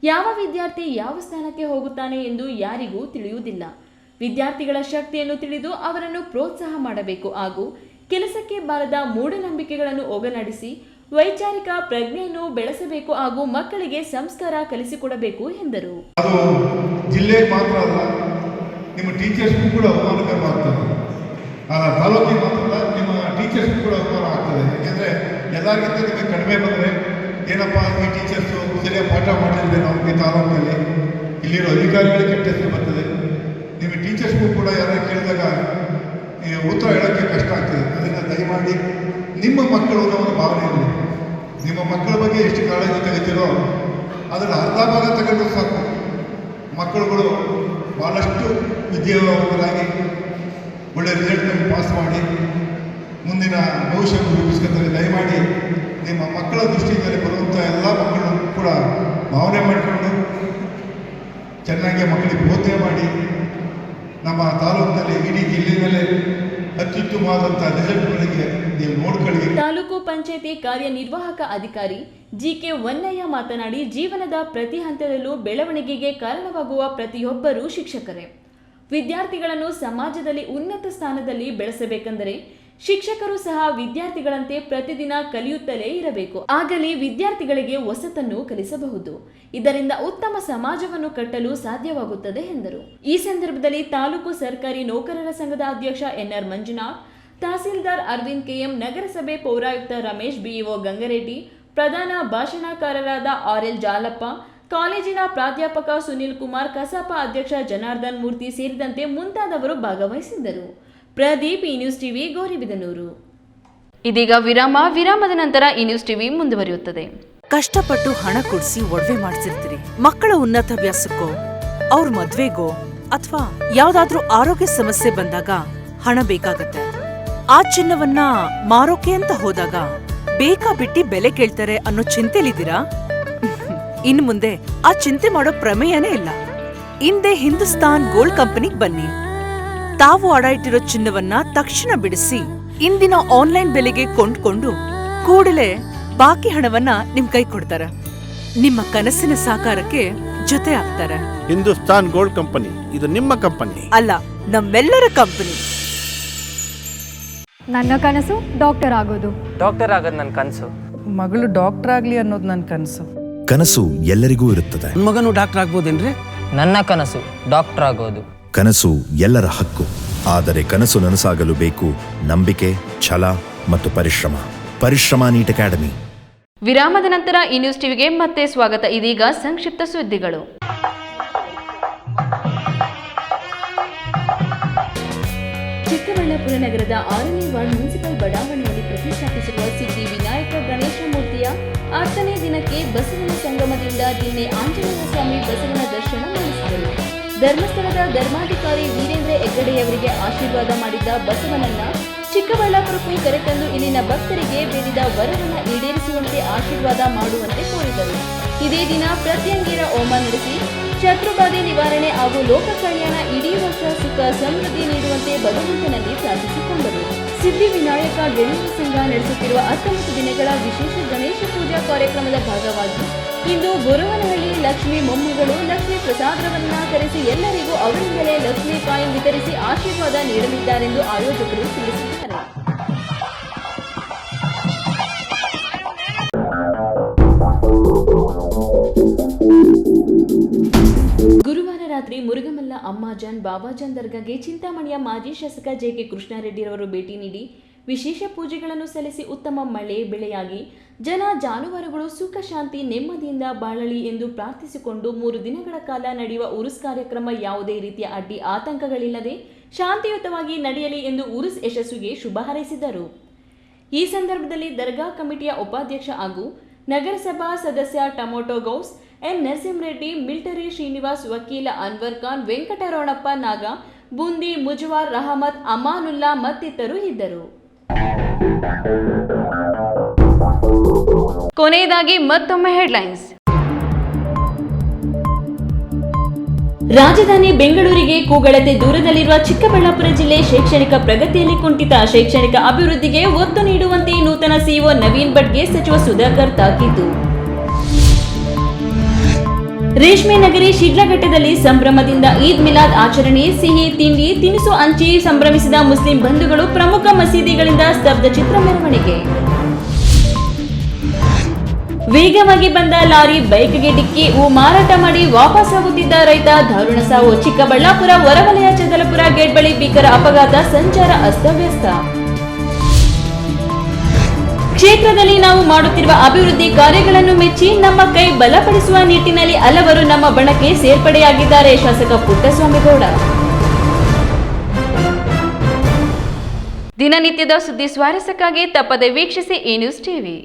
ಯಾವ ವಿದ್ಯಾರ್ಥಿ ಯಾವ ಸ್ಥಾನಕ್ಕೆ ಹೋಗುತ್ತಾನೆ ಎಂದು ಯಾರಿಗೂ ತಿಳಿಯುವುದಿಲ್ಲ. ವಿದ್ಯಾರ್ಥಿಗಳ ಶಕ್ತಿಯನ್ನು ತಿಳಿದು ಅವರನ್ನು ಪ್ರೋತ್ಸಾಹ ಮಾಡಬೇಕು ಹಾಗೂ ಕೆಲಸಕ್ಕೆ ಬಾರದ ಮೂಢನಂಬಿಕೆಗಳನ್ನು ಹೋಗಲಾಡಿಸಿ ವೈಚಾರಿಕ ಪ್ರಜ್ಞೆಯನ್ನು ಬೆಳೆಸಬೇಕು ಹಾಗೂ ಮಕ್ಕಳಿಗೆ ಸಂಸ್ಕಾರ ಕಲಿಸಿಕೊಡಬೇಕು ಎಂದರು. ಅದು ಜಿಲ್ಲೆಗೆ ಮಾತ್ರ ಅಲ್ಲ, ನಿಮ್ಮ ಟೀಚರ್ಸ್ಗೂ ಕೂಡ ಅವಮಾನಕರವಾಗ್ತದೆ. ತಾಲೂಕಿಗೆ ಮಾತ್ರ ಅಲ್ಲ, ನಿಮ್ಮ ಟೀಚರ್ಸ್ಗೂ ಕೂಡ ಅವಮಾನ ಆಗ್ತದೆ. ಯಾಕೆಂದರೆ ಎಲ್ಲರಿಗಿಂತ ನಿಮಗೆ ಕಡಿಮೆ ಬಂದರೆ ಏನಪ್ಪ ಈ ಟೀಚರ್ಸು ಸರಿಯಾಗಿ ಪಾಠ ಮಾಡಿದ್ರೆ ನಾವು ಈ ತಾಲೂಕಿನಲ್ಲಿ ಇಲ್ಲಿರೋ ಅಧಿಕಾರಿಗಳಿಗೆ ಕೆಟ್ಟ ಹೆಸರು ಬರ್ತದೆ. ನಿಮ್ಮ ಟೀಚರ್ಸ್ಗೂ ಕೂಡ ಯಾರು ಕೇಳಿದಾಗ ಉತ್ತರ ಹೇಳೋಕ್ಕೆ ಕಷ್ಟ ಆಗ್ತದೆ. ಅದನ್ನು ದಯಮಾಡಿ ನಿಮ್ಮ ಮಕ್ಕಳು ಅನ್ನೋ ಭಾವನೆ ಇದೆ. ನಿಮ್ಮ ಮಕ್ಕಳ ಬಗ್ಗೆ ಎಷ್ಟು ಕಾಳಜಿ ತೆಗಿತೀರೋ ಅದರ ಅರ್ಧ ಭಾಗ ತಗೊಂಡು ಸಾಕು. ಮಕ್ಕಳುಗಳು ಭಾಳಷ್ಟು ವಿದ್ಯಾವಂತರಾಗಿ ಒಳ್ಳೆ ರಿಸಲ್ಟನ್ನು ಪಾಸ್ ಮಾಡಿ ಮುಂದಿನ ಭವಿಷ್ಯವನ್ನು ರೂಪಿಸ್ಕೊತಾರೆ. ದಯಮಾಡಿ ನಿಮ್ಮ ಮಕ್ಕಳ ದೃಷ್ಟಿಯಲ್ಲಿ ಬರುವಂಥ ಎಲ್ಲ ಮಕ್ಕಳು ಕೂಡ ಭಾವನೆ ಮಾಡಿಕೊಂಡು ಚೆನ್ನಾಗಿ ಮಕ್ಕಳಿಗೆ ಬೋಧನೆ ಮಾಡಿ ನಮ್ಮ ತಾಲೂಕಿನಲ್ಲಿ ಇಡೀ ಜಿಲ್ಲೆಯಲ್ಲೇ ಅತ್ಯುತ್ತಮವಾದಂಥ ರಿಸಲ್ಟ್ಗಳಿಗೆ ನೀವು ನೋಡ್ಕೊಳ್ಳಿ. ತಾಲೂಕು ಪಂಚಾಯತಿ ಕಾರ್ಯನಿರ್ವಾಹಕ ಅಧಿಕಾರಿ ಜಿಕೆ ವನ್ನಯ್ಯ ಮಾತನಾಡಿ, ಜೀವನದ ಪ್ರತಿ ಹಂತದಲ್ಲೂ ಬೆಳವಣಿಗೆಗೆ ಕಾರಣವಾಗುವ ಪ್ರತಿಯೊಬ್ಬರೂ ಶಿಕ್ಷಕರೇ. ವಿದ್ಯಾರ್ಥಿಗಳನ್ನು ಸಮಾಜದಲ್ಲಿ ಉನ್ನತ ಸ್ಥಾನದಲ್ಲಿ ಬೆಳೆಸಬೇಕೆಂದರೆ ಶಿಕ್ಷಕರು ಸಹ ವಿದ್ಯಾರ್ಥಿಗಳಂತೆ ಪ್ರತಿದಿನ ಕಲಿಯುತ್ತಲೇ ಇರಬೇಕು. ಆಗಲೇ ವಿದ್ಯಾರ್ಥಿಗಳಿಗೆ ಹೊಸತನ್ನು ಕಲಿಸಬಹುದು. ಇದರಿಂದ ಉತ್ತಮ ಸಮಾಜವನ್ನು ಕಟ್ಟಲು ಸಾಧ್ಯವಾಗುತ್ತದೆ ಎಂದರು. ಈ ಸಂದರ್ಭದಲ್ಲಿ ತಾಲೂಕು ಸರ್ಕಾರಿ ನೌಕರರ ಸಂಘದ ಅಧ್ಯಕ್ಷ ಎನ್ಆರ್ ಮಂಜುನಾಥ್, ತಹಸೀಲ್ದಾರ್ ಅರವಿಂದ್ ಕೆಎಂ, ನಗರಸಭೆ ಪೌರಾಯುಕ್ತ ರಮೇಶ್, ಬಿಇಒ ಗಂಗರೆಡ್ಡಿ, ಪ್ರಧಾನ ಭಾಷಣಕಾರರಾದ ಆರ್ಎಲ್ ಜಾಲಪ್ಪ, ಕಾಲೇಜಿನ ಪ್ರಾಧ್ಯಾಪಕ ಸುನಿಲ್ ಕುಮಾರ್, ಕಸಾಪ ಅಧ್ಯಕ್ಷ ಜನಾರ್ದನ್ ಮೂರ್ತಿ ಸೇರಿದಂತೆ ಮುಂತಾದವರು ಭಾಗವಹಿಸಿದ್ದರು. ಪ್ರದೀಪ್, ಈ ನ್ಯೂಸ್ ಟಿವಿ, ಗೌರಿಬಿದನೂರು. ಇದೀಗ ವಿರಾಮದ ನಂತರ ಈ ನ್ಯೂಸ್ ಟಿವಿ ಮುಂದುವರಿಯುತ್ತದೆ. ಕಷ್ಟಪಟ್ಟು ಹಣ ಕೊಡಿಸಿ ಒಡವೆ ಮಾಡಿಸಿರ್ತೀರಿ. ಮಕ್ಕಳ ಉನ್ನತ ವ್ಯಾಸಕ್ಕೋ, ಅವ್ರ ಮದ್ವೆಗೋ ಅಥವಾ ಯಾವ್ದಾದ್ರೂ ಆರೋಗ್ಯ ಸಮಸ್ಯೆ ಬಂದಾಗ ಹಣ ಬೇಕಾಗತ್ತೆ. ಆ ಚಿನ್ನವನ್ನ ಮಾರೋಕೆ ಅಂತ ಹೋದಾಗ ಬೇಕಾ ಬಿಟ್ಟಿ ಬೆಲೆ ಕೇಳ್ತಾರೆ ಅನ್ನೋ ಚಿಂತೆಲಿದ್ದೀರಾ? ಇನ್ನು ಮುಂದೆ ಆ ಚಿಂತೆ ಮಾಡೋ ಪ್ರಮೇಯನೇ ಇಲ್ಲ. ಹಿಂದೆ ಹಿಂದೂಸ್ತಾನ್ ಗೋಲ್ಡ್ ಕಂಪನಿಗೆ ಬನ್ನಿ. ತಾವು ಅಡ ಇಟ್ಟಿರೋ ಚಿನ್ನವನ್ನ ತಕ್ಷಣ ಬಿಡಿಸಿ ಇಂದಿನ ಆನ್ಲೈನ್ ಬೆಲೆಗೆ ಕೊಂಡ್ಕೊಂಡು ಕೂಡಲೇ ಬಾಕಿ ಹಣವನ್ನ ನಿಮ್ ಕೈ ಕೊಡ್ತಾರೆ. ನಿಮ್ಮ ಕನಸಿನ ಸಾಕಾರಕ್ಕೆ ಜೊತೆ ಆಗ್ತಾರೆ. ಹಿಂದೂಸ್ತಾನ್ ಗೋಲ್ಡ್ ಕಂಪನಿ, ಇದು ನಿಮ್ಮ ಕಂಪನಿ ಅಲ್ಲ, ನಮ್ಮೆಲ್ಲರ ಕಂಪನಿ. ನನ್ನ ಕನಸು ಡಾಕ್ಟರ್ ಆಗೋದು. ಡಾಕ್ಟರ್ ಆಗೋದು ನನ್ನ ಕನಸು. ಮಗಳು ಡಾಕ್ಟರ್ ಆಗ್ಲಿ ಅನ್ನೋದು ನನ್ನ ಕನಸು. ಕನಸು ಎಲ್ಲರಿಗೂ ಇರುತ್ತದೆ. ಮಗನು ಡಾಕ್ಟರ್ ಆಗ್ಬೋದೇನ್ರಿ? ನನ್ನ ಕನಸು ಡಾಕ್ಟರ್ ಆಗೋದು. ಕನಸು ಎಲ್ಲರ ಹಕ್ಕು. ಆದರೆ ಕನಸು ನನಸಾಗಲು ಬೇಕು ನಂಬಿಕೆ, ಛಲ ಮತ್ತು ಪರಿಶ್ರಮ ನೀಟ್ ಅಕಾಡೆಮಿ. ವಿರಾಮದ ನಂತರ ಈ ನ್ಯೂಸ್ ಟಿವಿಗೆ ಮತ್ತೆ ಸ್ವಾಗತ. ಇದೀಗ ಸಂಕ್ಷಿಪ್ತ ಸುದ್ದಿಗಳು. ಚಿಕ್ಕಬಳ್ಳಾಪುರ ನಗರದ 6ನೇ ವಾರ್ಡ್ ಮುನ್ಸಿಪಲ್ ಬಡಾವಣೆಯಲ್ಲಿ ಪ್ರತಿಷ್ಠಾಪಿಸಿರುವ ಸಿದ್ಧಿ ವಿನಾಯಕ ಗಣೇಶ ಮೂರ್ತಿಯ 10ನೇ ದಿನಕ್ಕೆ ಬಸವನ ಸಂಗಮದಿಂದ ನಿನ್ನೆ ಆಂಜನೇಯ ಸ್ವಾಮಿ ಬಸವನ ದರ್ಶನ ಮಾಡಿಸಿದರು. ಧರ್ಮಸ್ಥಳದ ಧರ್ಮಾಧಿಕಾರಿ ವೀರೇಂದ್ರ ಹೆಗ್ಗಡೆಯವರಿಗೆ ಆಶೀರ್ವಾದ ಮಾಡಿದ್ದ ಬಸವನನ್ನ ಚಿಕ್ಕಬಳ್ಳಾಪುರಕ್ಕೂ ಕರೆತಂದು ಇಲ್ಲಿನ ಭಕ್ತರಿಗೆ ಬೇಡಿದ ವರವನ್ನು ಈಡೇರಿಸುವಂತೆ ಆಶೀರ್ವಾದ ಮಾಡುವಂತೆ ಕೋರಿದರು. ಇದೇ ದಿನ ಪ್ರತ್ಯಂಗಿರ ಹೋಮ ನಡೆಸಿ ಶತ್ರುಬಾಧೆ ನಿವಾರಣೆ ಹಾಗೂ ಲೋಕ ಕಲ್ಯಾಣ ಇಡೀ ವರ್ಷ ಸುಖ ಸಮೃದ್ಧಿ ನೀಡುವಂತೆ ಭಗವಂತನಲ್ಲಿ ಪ್ರಾರ್ಥಿಸಿಕೊಂಡರು. ಸಿದ್ಧಿ ವಿನಾಯಕ ಗೆಳೆಯರ ಸಂಘ ನಡೆಸುತ್ತಿರುವ 19 ದಿನಗಳ ವಿಶೇಷ ಗಣೇಶ ಪೂಜಾ ಕಾರ್ಯಕ್ರಮದ ಭಾಗವಾಗಿ ಇಂದು ಗೊರವನಹಳ್ಳಿ ಲಕ್ಷ್ಮೀ ಮೊಮ್ಮಗಳು ಲಕ್ಷ್ಮೀ ಪ್ರಸಾದವನ್ನ ಕರೆಸಿ ಎಲ್ಲರಿಗೂ ಅವರಿಂದಲೇ ಲಕ್ಷ್ಮೀ ಕಾಯಿನ್ ವಿತರಿಸಿ ಆಶೀರ್ವಾದ ನೀಡಲಿದ್ದಾರೆಂದು ಆಯೋಜಕರು ತಿಳಿಸಿದ್ದಾರೆ. ಗುರುವಾರ ರಾತ್ರಿ ಮುರುಗಮಲ್ಲ ಅಮ್ಮಾಜಾನ್ ಬಾಬಾಜಾನ್ ದರ್ಗಾಗೆ ಚಿಂತಾಮಣಿಯ ಮಾಜಿ ಶಾಸಕ ಜೆಕೆ ಕೃಷ್ಣಾರೆಡ್ಡಿರವರು ಭೇಟಿ ನೀಡಿ ವಿಶೇಷ ಪೂಜೆಗಳನ್ನು ಸಲ್ಲಿಸಿ ಉತ್ತಮ ಮಳೆ ಬೆಳೆಯಾಗಿ ಜನ ಜಾನುವಾರುಗಳು ಸುಖ ಶಾಂತಿ ನೆಮ್ಮದಿಯಿಂದ ಬಾಳಲಿ ಎಂದು ಪ್ರಾರ್ಥಿಸಿಕೊಂಡು 3 ದಿನಗಳ ಕಾಲ ನಡೆಯುವ ಉರುಸ್ ಕಾರ್ಯಕ್ರಮ ಯಾವುದೇ ರೀತಿಯ ಅಡ್ಡಿ ಆತಂಕಗಳಿಲ್ಲದೆ ಶಾಂತಿಯುತವಾಗಿ ನಡೆಯಲಿ ಎಂದು ಉರುಸ್ ಯಶಸ್ವಿಗೆ ಶುಭ ಹಾರೈಸಿದರು. ಈ ಸಂದರ್ಭದಲ್ಲಿ ದರ್ಗಾ ಕಮಿಟಿಯ ಉಪಾಧ್ಯಕ್ಷ ಹಾಗೂ ನಗರಸಭಾ ಸದಸ್ಯ tomato Gaus, N Narasimhareddy, military Srinivas, ವಕೀಲ ಅನ್ವರ್ ಖಾನ್, ವೆಂಕಟರಮಣಪ್ಪ ನಾಗ, ಬುಂದಿ ಮುಜವಾರ್, ರಹಮತ್, ಅಮಾನುಲ್ಲಾ ಮತ್ತಿತರರು ಇದ್ದರು. ಕೊನೆಯದಾಗಿ ಮತ್ತೊಮ್ಮೆ ಹೆಡ್ಲೈನ್ಸ್. ರಾಜಧಾನಿ ಬೆಂಗಳೂರಿಗೆ ಕೂಗಳತೆ ದೂರದಲ್ಲಿರುವ ಚಿಕ್ಕಬಳ್ಳಾಪುರ ಜಿಲ್ಲೆ ಶೈಕ್ಷಣಿಕ ಪ್ರಗತಿಯಲ್ಲಿ ಕುಂಠಿತ. ಶೈಕ್ಷಣಿಕ ಅಭಿವೃದ್ಧಿಗೆ ಒತ್ತು ನೀಡುವಂತೆ ನೂತನ ಸಿಇಒ ನವೀನ್ ಭಟ್ಗೆ ಸಚಿವ ಸುಧಾಕರ್ ತಾಕೀತು. ರೇಷ್ಮೆ ನಗರಿ ಶಿಡ್ಲಘಟ್ಟದಲ್ಲಿ ಸಂಭ್ರಮದಿಂದ ಈದ್ ಮಿಲಾದ್ ಆಚರಣೆ. ಸಿಹಿ ತಿಂಡಿ ತಿನಿಸು ಹಂಚಿ ಸಂಭ್ರಮಿಸಿದ ಮುಸ್ಲಿಂ ಬಂಧುಗಳು. ಪ್ರಮುಖ ಮಸೀದಿಗಳಿಂದ ಸ್ತಬ್ಧ ಚಿತ್ರ ಮೆರವಣಿಗೆ. ವೇಗವಾಗಿ ಬಂದ ಲಾರಿ ಬೈಕ್ಗೆ ಡಿಕ್ಕಿ. ಹೂ ಮಾರಾಟ ಮಾಡಿ ವಾಪಸ್ಸಾಗುತ್ತಿದ್ದ ರೈತ ದಾರುಣ ಸಾವು. ಚಿಕ್ಕಬಳ್ಳಾಪುರ ಹೊರವಲಯ ಚದಲಪುರ ಗೇಟ್ ಬಳಿ ಭೀಕರ ಅಪಘಾತ. ಸಂಚಾರ ಅಸ್ತವ್ಯಸ್ತ. ಕ್ಷೇತ್ರದಲ್ಲಿ ನಾವು ಮಾಡುತ್ತಿರುವ ಅಭಿವೃದ್ಧಿ ಕಾರ್ಯಗಳನ್ನು ಮೆಚ್ಚಿ ನಮ್ಮ ಕೈ ಬಲಪಡಿಸುವ ನಿಟ್ಟಿನಲ್ಲಿ ಹಲವರು ನಮ್ಮ ಬಣಕ್ಕೆ ಸೇರ್ಪಡೆಯಾಗಿದ್ದಾರೆ. ಶಾಸಕ ಪುಟ್ಟಸ್ವಾಮಿಗೌಡ. ದಿನನಿತ್ಯದ ಸುದ್ದಿ ಸ್ವಾರಸ್ಯಕ್ಕಾಗಿ ತಪ್ಪದೆ ವೀಕ್ಷಿಸಿ ಈ ನ್ಯೂಸ್ ಟಿವಿ.